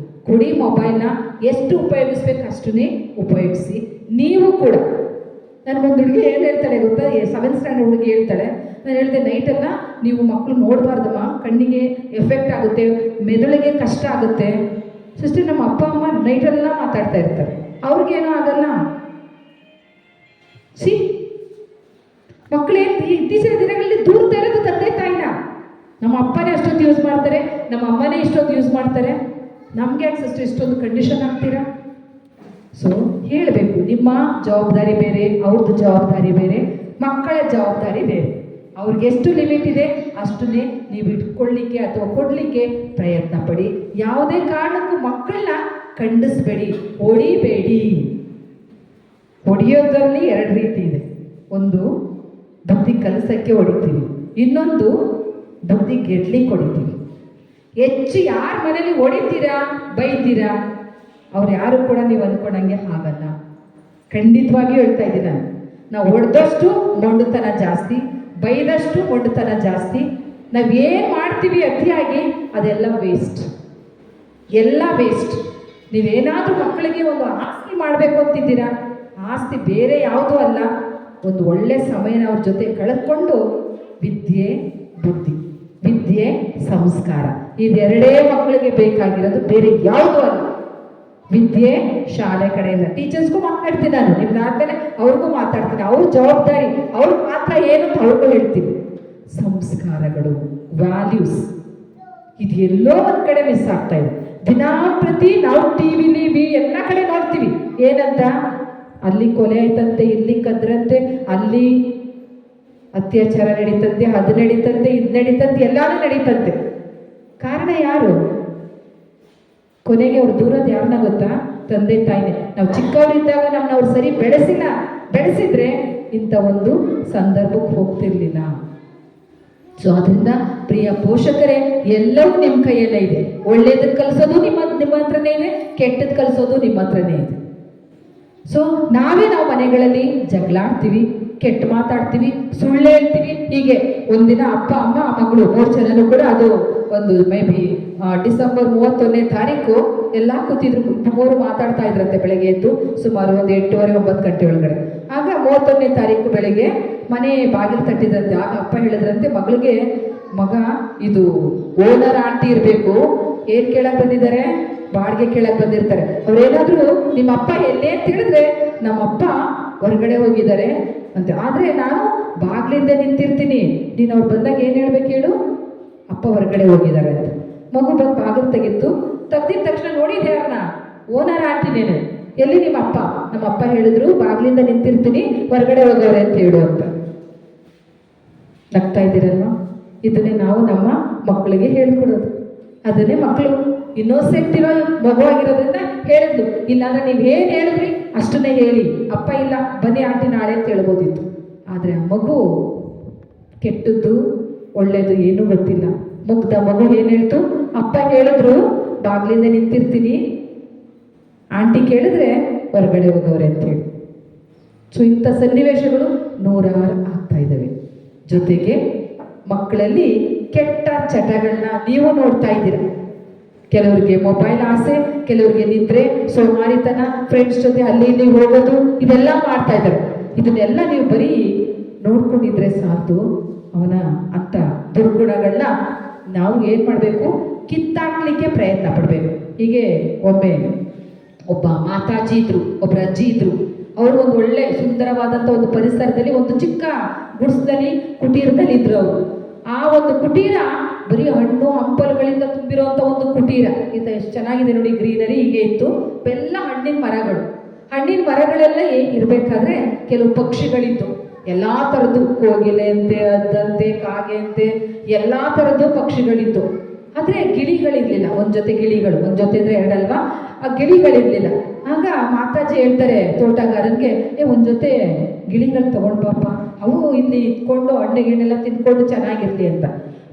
ಕೊಡಿ ಮೊಬೈಲ್ನ, ಎಷ್ಟು ಉಪಯೋಗಿಸ್ಬೇಕು ಅಷ್ಟನ್ನೇ ಉಪಯೋಗಿಸಿ. ನೀವು ಕೂಡ, ನನಗೊಂದು ಹುಡುಗಿ ಏನು ಹೇಳ್ತಾಳೆ ಗೊತ್ತಾ, 7th ಸ್ಟ್ಯಾಂಡರ್ಡ್ ಹುಡುಗಿ ಹೇಳ್ತಾಳೆ, ನಾನು ಹೇಳಿದೆ ನೈಟೆಲ್ಲ ನೀವು ಮಕ್ಕಳು ನೋಡಬಾರ್ದಮ್ಮ, ಕಣ್ಣಿಗೆ ಎಫೆಕ್ಟ್ ಆಗುತ್ತೆ, ಮೆದುಳಿಗೆ ಕಷ್ಟ ಆಗುತ್ತೆ. ಸಿಸ್ಟರ್, ನಮ್ಮ ಅಪ್ಪ ಅಮ್ಮ ನೈಟೆಲ್ಲ ಮಾತಾಡ್ತಾ ಇರ್ತಾರೆ, ಅವ್ರಿಗೇನೂ ಆಗಲ್ಲ. ಸಿ ಮಕ್ಕಳೇ ಇತ್ತೀಚಿನ ದಿನಗಳಲ್ಲಿ ದೂರ್ತಾ ಇರೋದು ತಂದೆ ತಾಯಿನ. ನಮ್ಮ ಅಪ್ಪನೇ ಅಷ್ಟೊಂದು ಯೂಸ್ ಮಾಡ್ತಾರೆ, ನಮ್ಮ ಅಮ್ಮನೇ ಇಷ್ಟೊಂದು ಯೂಸ್ ಮಾಡ್ತಾರೆ, ನಮ್ಗೆ ಯಾಕೆ ಸಿಸ್ಟರ್ ಇಷ್ಟೊಂದು ಕಂಡೀಷನ್ ಆಗ್ತೀರಾ? ಸೊ ಹೇಳಬೇಕು, ನಿಮ್ಮ ಜವಾಬ್ದಾರಿ ಬೇರೆ, ಅವ್ರದ್ದು ಜವಾಬ್ದಾರಿ ಬೇರೆ, ಮಕ್ಕಳ ಜವಾಬ್ದಾರಿ ಬೇರೆ. ಅವ್ರಿಗೆ ಎಷ್ಟು ಲಿಮಿಟ್ ಇದೆ ಅಷ್ಟನ್ನೇ ನೀವು ಇಟ್ಕೊಳ್ಳಿಕ್ಕೆ ಅಥವಾ ಕೊಡಲಿಕ್ಕೆ ಪ್ರಯತ್ನ ಪಡಿ. ಯಾವುದೇ ಕಾರಣಕ್ಕೂ ಮಕ್ಕಳನ್ನ ಖಂಡಿಸ್ಬೇಡಿ, ಹೊಡಿಬೇಡಿ. ಹೊಡೆಯೋದ್ರಲ್ಲಿ 2 ರೀತಿ ಇದೆ. ಒಂದು ಬುದ್ಧಿ ಕಲಿಸೋಕ್ಕೆ ಹೊಡಿತೀವಿ, ಇನ್ನೊಂದು ಬುದ್ಧಿ ಗೆಡ್ಲಿಕ್ಕೆ ಹೊಡಿತೀವಿ. ಹೆಚ್ಚು ಯಾರ ಮನೇಲಿ ಹೊಡಿತೀರಾ, ಬೈತೀರಾ, ಅವ್ರು ಯಾರು ಕೂಡ ನೀವು ಅಂದ್ಕೊಂಡಂಗೆ ಆಗಲ್ಲ. ಖಂಡಿತವಾಗಿ ಹೇಳ್ತಾ ಇದ್ದೀನಿ ನಾನು. ನಾವು ಹೊಡೆದಷ್ಟು ಮೊಂಡುತನ ಜಾಸ್ತಿ, ಬೈದಷ್ಟು ಮೊಂಡುತನ ಜಾಸ್ತಿ. ನಾವೇನು ಮಾಡ್ತೀವಿ ಅತಿಯಾಗಿ ಅದೆಲ್ಲ ವೇಸ್ಟ್, ಎಲ್ಲ ವೇಸ್ಟ್. ನೀವೇನಾದರೂ ಮಕ್ಕಳಿಗೆ ಒಂದು ಆಸ್ತಿ ಮಾಡಬೇಕು ಅಂತಿದ್ದೀರಾ, ಆಸ್ತಿ ಬೇರೆ ಯಾವುದೂ ಅಲ್ಲ, ಒಂದು ಒಳ್ಳೆ ಸಮಯನ ಅವ್ರ ಜೊತೆ ಕಳೆದುಕೊಂಡು ವಿದ್ಯೆ ಬುದ್ಧಿ, ವಿದ್ಯೆ ಸಂಸ್ಕಾರ, ಇದೆರಡೇ ಮಕ್ಕಳಿಗೆ ಬೇಕಾಗಿರೋದು, ಬೇರೆ ಯಾವುದೂ ಅಲ್ಲ. ವಿದ್ಯೆ ಶಾಲೆ ಕಡೆಯಿಂದ ಟೀಚರ್ಸ್ಗೂ ಮಾತಾಡ್ತೀನಿ ನಾನು, ನಿಮ್ದಾದ್ಮೇಲೆ ಅವ್ರಿಗೂ ಮಾತಾಡ್ತೀನಿ. ಅವ್ರ ಜವಾಬ್ದಾರಿ, ಅವ್ರ ಪಾತ್ರ ಏನು ಅಂತ ಅವ್ರಿಗೂ ಹೇಳ್ತೀನಿ. ಸಂಸ್ಕಾರಗಳು, ವ್ಯಾಲ್ಯೂಸ್, ಇದು ಎಲ್ಲೋ ಒಂದು ಕಡೆ ಮಿಸ್ ಆಗ್ತಾ ಇದೆ. ದಿನಾಂಪ್ರತಿ ನಾವು ಟಿವಿಲಿ ಎಲ್ಲ ಕಡೆ ನೋಡ್ತೀವಿ, ಏನಂತ, ಅಲ್ಲಿ ಕೊಲೆ ಆಯ್ತಂತೆ, ಇಲ್ಲಿ ಕದ್ರಂತೆ, ಅಲ್ಲಿ ಅತ್ಯಾಚಾರ ನಡೀತಂತೆ, ಅದು ನಡೀತಂತೆ, ಇದು ನಡೀತಂತೆ, ಎಲ್ಲಾನು ನಡೀತಂತೆ. ಕಾರಣ ಯಾರು? ಕೊನೆಗೆ ಅವ್ರು ದೂರದ ಯಾರನ್ನ ಗೊತ್ತಾ? ತಂದೆ ತಾಯಿನೇ. ನಾವು ಚಿಕ್ಕವರಿದ್ದಾಗ ನಮ್ಮನ್ನ ಅವ್ರು ಸರಿ ಬೆಳೆಸಿದ್ರೆ ಇಂಥ ಒಂದು ಸಂದರ್ಭಕ್ಕೆ ಹೋಗ್ತಿರ್ಲಿಲ್ಲ. ಸೊ ಅದರಿಂದ ಪ್ರಿಯ ಪೋಷಕರೇ, ಎಲ್ಲವೂ ನಿಮ್ಮ ಕೈಯಲ್ಲೇ ಇದೆ. ಒಳ್ಳೇದಕ್ಕೆ ಕಲಿಸೋದು ನಿಮ್ಮ ಹತ್ರನೇ ಇದೆ, ಕೆಟ್ಟದ್ದು ಕಲಿಸೋದು ನಿಮ್ಮ ಹತ್ರನೇ ಇದೆ. ಸೊ ನಾವು ಮನೆಗಳಲ್ಲಿ ಜಗಳಾಡ್ತೀವಿ, ಕೆಟ್ಟ ಮಾತಾಡ್ತೀವಿ, ಸುಳ್ಳು ಹೇಳ್ತೀವಿ. ಹೀಗೆ ಒಂದಿನ ಅಪ್ಪ ಅಮ್ಮ ಮಗಳು 3 ಜನನು ಕೂಡ, ಅದು ಒಂದು ಮೇ ಬಿ ಡಿಸೆಂಬರ್ 31ನೇ ತಾರೀಕು ಎಲ್ಲ ಕೂತಿದ್ರು, 3 ಮಾತಾಡ್ತಾ ಇದ್ರಂತೆ ಬೆಳಗ್ಗೆ ಎದ್ದು, ಸುಮಾರು ಒಂದು 8:30 9 ಗಂಟೆ ಒಳಗಡೆ. ಆಗ 31ನೇ ತಾರೀಕು ಬೆಳಗ್ಗೆ ಮನೆ ಬಾಗಿಲು ತಟ್ಟಿದ್ರಂತೆ. ಆಗ ಅಪ್ಪ ಹೇಳಿದ್ರಂತೆ ಮಗಳಿಗೆ, ಮಗ ಇದು ಓನರ್ ಆಂಟಿ ಇರಬೇಕು, ಏನ್ ಕೇಳಕ್ ಬಂದಿದ್ದಾರೆ, ಬಾಡಿಗೆ ಕೇಳಕ್ ಬಂದಿರ್ತಾರೆ. ಅವ್ರೇನಾದ್ರು ನಿಮ್ಮ ಅಪ್ಪ ಎಲ್ಲೇ ಅಂತ ಹೇಳಿದ್ರೆ, ನಮ್ಮಪ್ಪ ಹೊರಗಡೆ ಹೋಗಿದ್ದಾರೆ ಅಂತ. ಆದ್ರೆ ನಾನು ಬಾಗ್ಲಿಂದ ನಿಂತಿರ್ತೀನಿ, ನೀನು ಅವ್ರು ಬಂದಾಗ ಏನ್ ಹೇಳ್ಬೇಕು ಹೇಳು, ಅಪ್ಪ ಹೊರಗಡೆ ಹೋಗಿದ್ದಾರೆ ಅಂತ. ಮಗು ಬಂದು ಬಾಗಿಲು ತೆಗೆದಿದ ತಕ್ಷಣ ನೋಡಿದ್ದೆ ಯಾರನ್ನ, ಓನರ್ ಆಂಟಿನೇನು, ಎಲ್ಲಿ ನಿಮ್ಮ ಅಪ್ಪ? ನಮ್ಮ ಅಪ್ಪ ಹೇಳಿದ್ರು ಬಾಗ್ಲಿಂದ ನಿಂತಿರ್ತೀನಿ, ಹೊರಗಡೆ ಹೋಗವ್ರೆ ಅಂತ ಹೇಳು ಅಂತ. ನಗ್ತಾ ಇದ್ದೀರಲ್ವಾ? ಇದನ್ನೇ ನಾವು ನಮ್ಮ ಮಕ್ಕಳಿಗೆ ಹೇಳ್ಕೊಡೋದು. ಅದನ್ನೇ ಮಕ್ಕಳು ಇನ್ನೋಸೆಂಟ್ ಇರೋ ಮಗುವಾಗಿರೋದ್ರಿಂದ ಹೇಳಿದ್ಲು. ಇಲ್ಲಾಂದ್ರೆ ನೀವು ಏನು ಹೇಳಿದ್ರಿ ಅಷ್ಟನ್ನೇ ಹೇಳಿ, ಅಪ್ಪ ಇಲ್ಲ ಬನ್ನಿ ಆಂಟಿ ನಾಳೆ ಅಂತ ಹೇಳ್ಬೋದಿತ್ತು. ಆದರೆ ಆ ಮಗು ಕೆಟ್ಟದ್ದು ಒಳ್ಳೇದು ಏನೂ ಗೊತ್ತಿಲ್ಲ. ಮುಗ್ಧ ಮಗು ಏನು ಹೇಳ್ತು, ಅಪ್ಪ ಹೇಳಿದ್ರು ಬಾಗ್ಲಿಂದ ನಿಂತಿರ್ತೀನಿ, ಆಂಟಿ ಕೇಳಿದ್ರೆ ಹೊರಗಡೆ ಹೋಗೋರೆ ಅಂತೇಳಿ. ಸೊ ಇಂಥ ಸನ್ನಿವೇಶಗಳು 100 ಆಗ್ತಾ ಇದ್ದಾವೆ. ಜೊತೆಗೆ ಮಕ್ಕಳಲ್ಲಿ ಕೆಟ್ಟ ಚಟಗಳನ್ನ ನೀವು ನೋಡ್ತಾ ಇದ್ದೀರ. ಕೆಲವರಿಗೆ ಮೊಬೈಲ್ ಆಸೆ, ಕೆಲವರಿಗೆ ನಿದ್ರೆ, ಸೋಮಾರಿತನ, ಫ್ರೆಂಡ್ಸ್ ಜೊತೆ ಅಲ್ಲಿ ಇಲ್ಲಿ ಹೋಗೋದು, ಇದೆಲ್ಲ ಮಾಡ್ತಾ ಇದ್ದಾರೆ. ಇದನ್ನೆಲ್ಲ ನೀವು ಬರೀ ನೋಡ್ಕೊಂಡಿದ್ರೆ ಸಾಕು. ಅವನ ಅಂಥ ದುರ್ಗುಣಗಳನ್ನ ನಾವು ಏನು ಮಾಡಬೇಕು, ಕಿತ್ತಾಕ್ಲಿಕ್ಕೆ ಪ್ರಯತ್ನ ಪಡಬೇಕು. ಹೀಗೆ ಒಬ್ಬ ಮಾತಾಜಿ ಇದ್ರು, ಒಬ್ಬರ ಅಜ್ಜಿ ಇದ್ರು. ಅವರು ಒಂದು ಒಳ್ಳೆ ಸುಂದರವಾದಂಥ ಒಂದು ಪರಿಸರದಲ್ಲಿ, ಒಂದು ಚಿಕ್ಕ ಗುಡಿಸದಲ್ಲಿ, ಕುಟೀರದಲ್ಲಿ ಇದ್ರು ಅವರು. ಆ ಒಂದು ಕುಟೀರ ಬರೀ ಹಣ್ಣು ಹಂಪಲುಗಳಿಂದ ತುಂಬಿರುವಂಥ ಒಂದು ಕುಟೀರ. ಇದು ಎಷ್ಟು ಚೆನ್ನಾಗಿದೆ ನೋಡಿ, ಗ್ರೀನರಿ ಹೀಗೆ ಇತ್ತು. ಎಲ್ಲ ಹಣ್ಣಿನ ಮರಗಳು. ಹಣ್ಣಿನ ಮರಗಳೆಲ್ಲ ಇರಬೇಕಾದ್ರೆ ಕೆಲವು ಪಕ್ಷಿಗಳಿತ್ತು, ಎಲ್ಲ ಥರದ್ದು, ಕೋಗಿಲೆ ಅಂತೆ, ಅದ್ದಂತೆ, ಕಾಗೆ ಅಂತೆ, ಎಲ್ಲ ಥರದ್ದು ಪಕ್ಷಿಗಳಿತ್ತು. ಆದರೆ ಗಿಳಿಗಳಿರಲಿಲ್ಲ. ಒಂದು ಜೊತೆ ಗಿಳಿಗಳು, ಒಂದು ಜೊತೆ ಅಂದರೆ 2 ಅಲ್ವಾ, ಆ ಗಿಳಿಗಳಿರಲಿಲ್ಲ. ಆಗ ಮಾತಾಜಿ ಹೇಳ್ತಾರೆ ತೋಟಗಾರನಿಗೆ, ಒಂದು ಜೊತೆ ಗಿಳಿಗಳು ತಗೊಂಡು ಬಾಪ, ಅವು ಇಲ್ಲಿ ಇಟ್ಕೊಂಡು ಹಣ್ಣು ಗಿಣ್ಣೆಲ್ಲ ತಿನ್ಕೊಂಡು ಚೆನ್ನಾಗಿರ್ಲಿ ಅಂತ.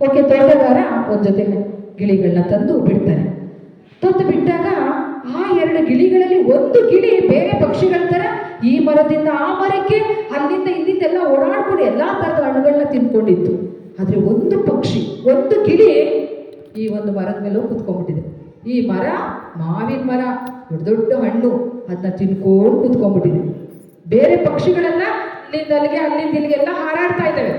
ಓಕೆ, ತೋಟಗಾರ ಒಂದ್ ಜೊತೆ ಗಿಳಿಗಳನ್ನ ತಂದು ಬಿಡ್ತಾನೆ. ತಂದು ಬಿಟ್ಟಾಗ ಆ 2 ಗಿಳಿಗಳಲ್ಲಿ ಒಂದು ಗಿಳಿ ಬೇರೆ ಪಕ್ಷಿಗಳ ತರ ಈ ಮರದಿಂದ ಆ ಮರಕ್ಕೆ ಅಲ್ಲಿಂದ ಇಲ್ಲಿಂದೆಲ್ಲ ಓಡಾಡ್ಕೊಂಡು ಎಲ್ಲಾ ತರದ ಹಣ್ಣುಗಳನ್ನ ತಿನ್ಕೊಂಡಿತ್ತು. ಆದ್ರೆ ಒಂದು ಪಕ್ಷಿ, ಒಂದು ಗಿಳಿ ಈ ಒಂದು ಮರದ ಮೇಲೆ ಕುತ್ಕೊಂಡ್ಬಿಟ್ಟಿದೆ. ಈ ಮರ ಮಾವಿನ ಮರ, ದೊಡ್ಡ ದೊಡ್ಡ ಹಣ್ಣು, ಅದನ್ನ ತಿನ್ಕೊಂಡು ಕುತ್ಕೊಂಡ್ಬಿಟ್ಟಿದೆ. ಬೇರೆ ಪಕ್ಷಿಗಳೆಲ್ಲ ಇಲ್ಲಿಂದ ಅಲ್ಲಿಗೆ ಅಲ್ಲಿಂದ ಇಲ್ಲಿಗೆಲ್ಲ ಹಾರಾಡ್ತಾ ಇದ್ದಾವೆ,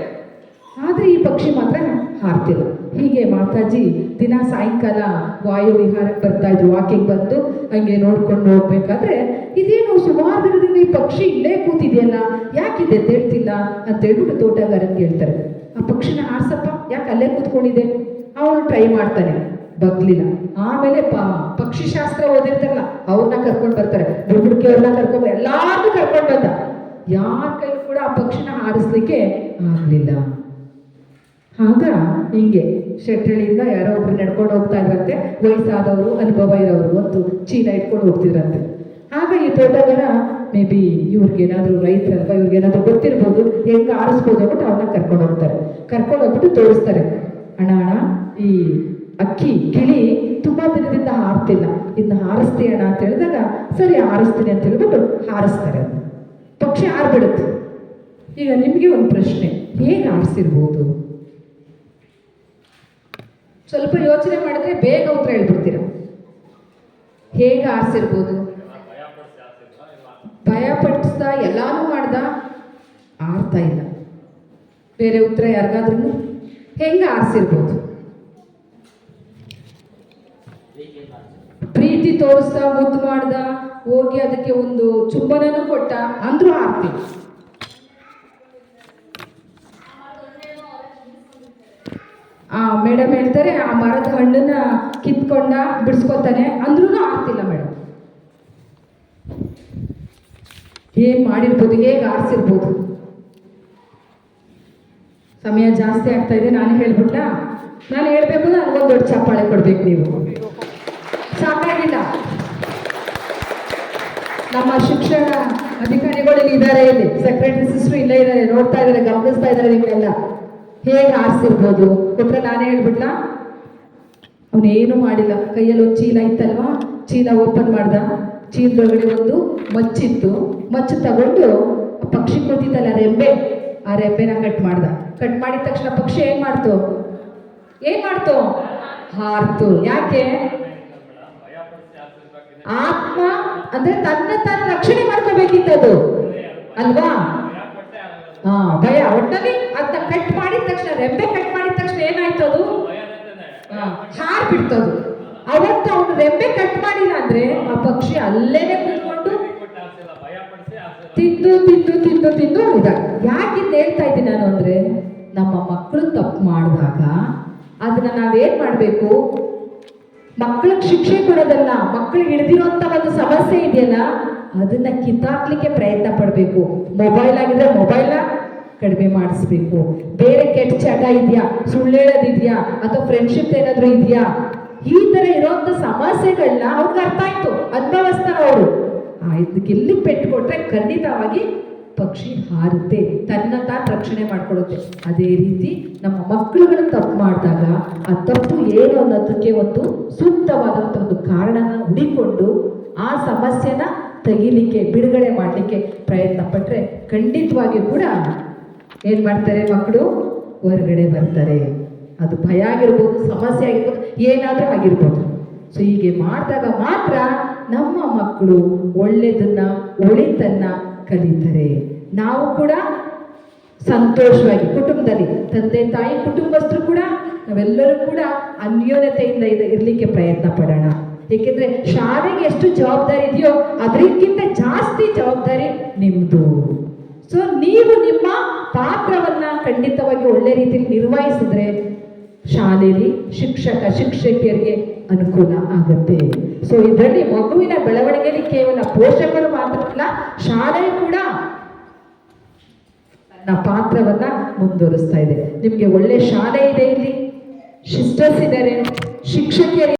ಆದ್ರೆ ಈ ಪಕ್ಷಿ ಮಾತ್ರ ಹಾರ್ತಿಲ್ಲ. ಹೀಗೆ ಮಾತಾಜಿ ದಿನ ಸಾಯಂಕಾಲ ವಾಯು ವಿಹಾರಕ್ಕೆ ಬರ್ತಾ ಇದ್ರು, ವಾಕಿಂಗ್ ಬಂದು ಹಂಗೆ ನೋಡ್ಕೊಂಡು ಹೋಗ್ಬೇಕಾದ್ರೆ ಇದೇನು ಸುಮಾರು ದಿನದಿಂದ ಈ ಪಕ್ಷಿ ಇಲ್ಲೇ ಕೂತಿದೆಯಲ್ಲ, ಯಾಕಿದೆ ತೇಳ್ತಿಲ್ಲ ಅಂತ ಹೇಳ್ಬಿಟ್ಟು ತೋಟಗಾರನ್ ಕೇಳ್ತಾರೆ. ಆ ಪಕ್ಷಿನ ಹಾರ್ಸಪ್ಪ, ಯಾಕೆ ಅಲ್ಲೇ ಕೂತ್ಕೊಂಡಿದೆ? ಅವನು ಟ್ರೈ ಮಾಡ್ತಾನೆ, ಬಗ್ಲಿಲ್ಲ. ಆಮೇಲೆ ಪಕ್ಷಿ ಶಾಸ್ತ್ರ ಓದಿರ್ತಾರಲ್ಲ ಅವ್ರನ್ನ ಕರ್ಕೊಂಡು ಬರ್ತಾರೆ, ಬುಡ್ಬುಡ್ಕೆ ಅವ್ರನ್ನ ಕರ್ಕೊಂಡು ಎಲ್ಲಾರ್ನೂ ಕರ್ಕೊಂಡು ಬಂದ. ಯಾರ ಕೈಲೂ ಕೂಡ ಆ ಪಕ್ಷಿನ ಹಾರಿಸ್ಲಿಕ್ಕೆ ಆಗ್ಲಿಲ್ಲ. ಆಗ ಹಿಂಗೆ ಶೆಟ್ಟಳಿಯಿಂದ ಯಾರೋ ಒಬ್ರು ನಡ್ಕೊಂಡು ಹೋಗ್ತಾ ಇದ್ರಂತೆ, ವಯಸ್ಸಾದವರು, ಅನುಭವ ಇರೋರು, ಒಂದು ಚೀಲ ಇಟ್ಕೊಂಡು ಹೋಗ್ತಿದ್ರಂತೆ. ಆಗ ಈ ತೋಟಗಾರ ಮೇ ಬಿ ಇವ್ರಿಗೇನಾದ್ರು ರೈತರಲ್ವಾ, ಇವ್ರಿಗೇನಾದ್ರು ಗೊತ್ತಿರ್ಬೋದು, ಹೆಂಗ ಆರಿಸ್ಬೋದು ಅಂದ್ಬಿಟ್ಟು ಅವ್ರನ್ನ ಕರ್ಕೊಂಡು ಹೋಗ್ತಾರೆ. ಕರ್ಕೊಂಡು ಹೋಗ್ಬಿಟ್ಟು ತೋರಿಸ್ತಾರೆ, ಅಣ್ಣ ಈ ಅಕ್ಕಿ ಗಿಳಿ ತುಂಬಾ ದಿನದಿಂದ ಹಾರ್ತಿಲ್ಲ, ಇದನ್ನ ಹಾರಿಸ್ತೀಯ ಅಣ್ಣ ಅಂತ ಹೇಳಿದಾಗ ಸರಿ ಹಾರಿಸ್ತೀನಿ ಅಂತ ಹೇಳ್ಬಿಟ್ಟು ಹಾರಿಸ್ತಾರೆ. ಅದು ಪಕ್ಷಿ ಹಾರ್ಬಿಡುತ್ತೆ. ಈಗ ನಿಮಗೆ ಒಂದು ಪ್ರಶ್ನೆ, ಹೇಗೆ ಹಾರಿಸಿರ್ಬೋದು? ಸ್ವಲ್ಪ ಯೋಚನೆ ಮಾಡಿದ್ರೆ ಬೇಗ ಉತ್ತರ ಹೇಳ್ಬಿಡ್ತೀರ. ಹೇಗೆ ಆರಿಸಿರ್ಬೋದು? ಭಯ ಪಡಿಸ್ದ, ಎಲ್ಲಾನು ಮಾಡ್ದ, ಆರ್ತಾ ಇಲ್ಲ. ಬೇರೆ ಉತ್ತರ ಯಾರಿಗಾದ್ರೂ? ಹೆಂಗೆ ಆರಿಸಿರ್ಬೋದು? ಪ್ರೀತಿ ತೋರಿಸ್ದ, ಮುದ್ದು ಮಾಡ್ದ, ಹೋಗಿ ಅದಕ್ಕೆ ಒಂದು ಚುಂಬನೂ ಕೊಟ್ಟ, ಅಂದ್ರೂ ಆರ್ತೀವಿ. ಮೇಡಮ್ ಹೇಳ್ತಾರೆ, ಆ ಮರದ ಹಣ್ಣನ್ನ ಕಿತ್ಕೊಂಡ ಬಿಡಿಸ್ಕೊತಾನೆ, ಅಂದ್ರೂ ಆರ್ತಿಲ್ಲ ಮೇಡಮ್. ಹೇಗೆ ಮಾಡಿರ್ಬೋದು, ಹೇಗೆ ಆರಿಸಿರ್ಬೋದು? ಸಮಯ ಜಾಸ್ತಿ ಆಗ್ತಾ ಇದೆ, ನಾನು ಹೇಳ್ಬಿಟ್ಟ. ನಾನು ಹೇಳ್ಬೇಕು, ನನಗೊಂದು ದೊಡ್ಡ ಚಪ್ಪಾಳೆ ಕೊಡ್ಬೇಕು ನೀವು. ಸಾಕಾಗಿಲ್ಲ. ನಮ್ಮ ಶಿಕ್ಷಣ ಅಧಿಕಾರಿಗಳು ಇದ್ದಾರೆ, ಇಲ್ಲಿ ಸೆಕ್ರೆಟರಿ ಸಿಸ್ಟರ್ ಇಲ್ಲೇ ಇದ್ದಾರೆ, ನೋಡ್ತಾ ಇದ್ದಾರೆ, ಗಮನಿಸ್ತಾ ಇದ್ದಾರೆ ನಿಮ್ಗೆಲ್ಲ. ಹೇಗೆ ಆರಿಸಿರ್ಬೋದು? ಉತ್ತರ ನಾನೇ ಹೇಳ್ಬಿಟ್ಲ. ಅವನೇನು ಮಾಡಿಲ್ಲ. ಕೈಯಲ್ಲಿ ಒಂದು ಚೀಲ ಇತ್ತಲ್ವಾ, ಚೀಲ ಓಪನ್ ಮಾಡ್ದ. ಚೀಲದೊಳಗಡೆ ಒಂದು ಮಚ್ಚಿತ್ತು. ಮಚ್ಚು ತಗೊಂಡು ಪಕ್ಷಿ ಕೂತಿತ್ತಲ್ಲ ರೆಂಬೆ, ಆ ರೆಂಬೆನ ಕಟ್ ಮಾಡ್ದ. ಕಟ್ ಮಾಡಿದ ತಕ್ಷಣ ಪಕ್ಷಿ ಏನ್ ಮಾಡ್ತು? ಹಾರ್ತು. ಯಾಕೆ? ಆತ್ಮ ಅಂದ್ರೆ ತನ್ನ ರಕ್ಷಣೆ ಮಾಡ್ಕೋಬೇಕಿತ್ತದು ಅಲ್ವಾ? ಭಯ. ಒಟ್ಟಲ್ಲಿ ಅದನ್ನ ಕಟ್ ಮಾಡಿದ ತಕ್ಷಣ, ರೆಂಬೆ ಕಟ್ ಮಾಡಿದ ತಕ್ಷಣ ಏನಾಯ್ತು? ಅದು ಹಾರ್ಬಿಡ್ತದು. ಅವತ್ತು ಅವನು ರೆಂಬೆ ಕಟ್ ಮಾಡಿಲ್ಲ ಅಂದ್ರೆ ಆ ಪಕ್ಷಿ ಅಲ್ಲೇನೆ ಕೂತ್ಕೊಂಡು ತಿಂದು ಉಳಿದ. ಯಾಕಿಂದ ಹೇಳ್ತಾ ಇದ್ದೀನಿ ನಾನು ಅಂದ್ರೆ, ನಮ್ಮ ಮಕ್ಕಳು ತಪ್ಪು ಮಾಡಿದಾಗ ಅದನ್ನ ನಾವೇನ್ ಮಾಡ್ಬೇಕು? ಮಕ್ಕಳಿಗೆ ಶಿಕ್ಷೆ ಕೊಡೋದಲ್ಲ, ಮಕ್ಕಳಿಗೆ ಹಿಡಿದಿರೋಂಥ ಒಂದು ಸಮಸ್ಯೆ ಇದೆಯಲ್ಲ, ಅದನ್ನ ಕಿತ್ತಾಕ್ಲಿಕ್ಕೆ ಪ್ರಯತ್ನ ಪಡಬೇಕು. ಮೊಬೈಲ್ ಆಗಿದ್ರೆ ಮೊಬೈಲ್ನ ಕಡಿಮೆ ಮಾಡಿಸ್ಬೇಕು. ಬೇರೆ ಕೆಟ್ಟ ಚಟ ಇದೆಯಾ, ಸುಳ್ಳು ಹೇಳೋದಿದ್ಯಾ, ಅಥವಾ ಫ್ರೆಂಡ್ಶಿಪ್ ಏನಾದ್ರು ಇದೆಯಾ, ಈ ತರ ಇರೋಂಥ ಸಮಸ್ಯೆಗಳನ್ನ ಅವ್ರಿಗೆ ಅರ್ಥ ಆಯ್ತು, ಅನುಭವಿಸ್ತಾರ ಅವರು. ಇದಕ್ಕೆ ಎಲ್ಲಿ ಪೆಟ್ಟು ಕೊಟ್ರೆ ಖಂಡಿತವಾಗಿ ಪಕ್ಷಿ ಹಾರುತ್ತೆ, ತನ್ನ ತಾನು ರಕ್ಷಣೆ ಮಾಡ್ಕೊಳ್ಳುತ್ತೆ. ಅದೇ ರೀತಿ ನಮ್ಮ ಮಕ್ಕಳುಗಳು ತಪ್ಪು ಮಾಡಿದಾಗ ಆ ತಪ್ಪು ಏನು ಅನ್ನೋದಕ್ಕೆ ಒಂದು ಸೂಕ್ತವಾದಂಥ ಒಂದು ಕಾರಣನ ಹುಡಿಕೊಂಡು ಆ ಸಮಸ್ಯೆನ ತೆಗಿಲಿಕ್ಕೆ, ಬಿಡುಗಡೆ ಮಾಡಲಿಕ್ಕೆ ಪ್ರಯತ್ನ ಪಟ್ಟರೆ ಖಂಡಿತವಾಗಿ ಕೂಡ ಏನು ಮಾಡ್ತಾರೆ ಮಕ್ಕಳು? ಹೊರಗಡೆ ಬರ್ತಾರೆ. ಅದು ಭಯ ಆಗಿರ್ಬೋದು, ಸಮಸ್ಯೆ ಆಗಿರ್ಬೋದು, ಏನಾದರೂ ಆಗಿರ್ಬೋದು. ಸೊ ಹೀಗೆ ಮಾಡಿದಾಗ ಮಾತ್ರ ನಮ್ಮ ಮಕ್ಕಳು ಒಳ್ಳೆಯದನ್ನ, ಒಳಿತನ್ನ ಕಲಿತಾರೆ. ನಾವು ಕೂಡ ಸಂತೋಷವಾಗಿ ಕುಟುಂಬದಲ್ಲಿ, ತಂದೆ ತಾಯಿ ಕುಟುಂಬಸ್ಥರು ಕೂಡ ನಾವೆಲ್ಲರೂ ಕೂಡ ಅನ್ಯೋನ್ಯತೆಯಿಂದ ಇರಲಿಕ್ಕೆ ಪ್ರಯತ್ನ ಪಡೋಣ. ಏಕೆಂದ್ರೆ ಶಾಲೆಗೆ ಎಷ್ಟು ಜವಾಬ್ದಾರಿ ಇದೆಯೋ ಅದಕ್ಕಿಂತ ಜಾಸ್ತಿ ಜವಾಬ್ದಾರಿ ನಿಮ್ಮದು. ಸೊ ನೀವು ನಿಮ್ಮ ಪಾತ್ರವನ್ನ ಖಂಡಿತವಾಗಿ ಒಳ್ಳೆ ರೀತಿಯಲ್ಲಿ ನಿರ್ವಹಿಸಿದ್ರೆ ಶಾಲೆಯಲ್ಲಿ ಶಿಕ್ಷಕಿಯರಿಗೆ ಅನುಕೂಲ ಆಗುತ್ತೆ. ಸೊ ಇದರಲ್ಲಿ ಮಗುವಿನ ಬೆಳವಣಿಗೆಯಲ್ಲಿ ಕೇವಲ ಪೋಷಕರು ಮಾತ್ರ ಅಲ್ಲ, ಶಾಲೆ ಕೂಡ ತನ್ನ ಪಾತ್ರವನ್ನ ಮುಂದುವರಿಸ್ತಾ ಇದೆ. ನಿಮಗೆ ಒಳ್ಳೆ ಶಾಲೆ ಇದೆ, ಇಲ್ಲಿ ಸಿಸ್ಟರ್ಸ್ ಇದ್ದಾರೆ, ಶಿಕ್ಷಕಿಯರು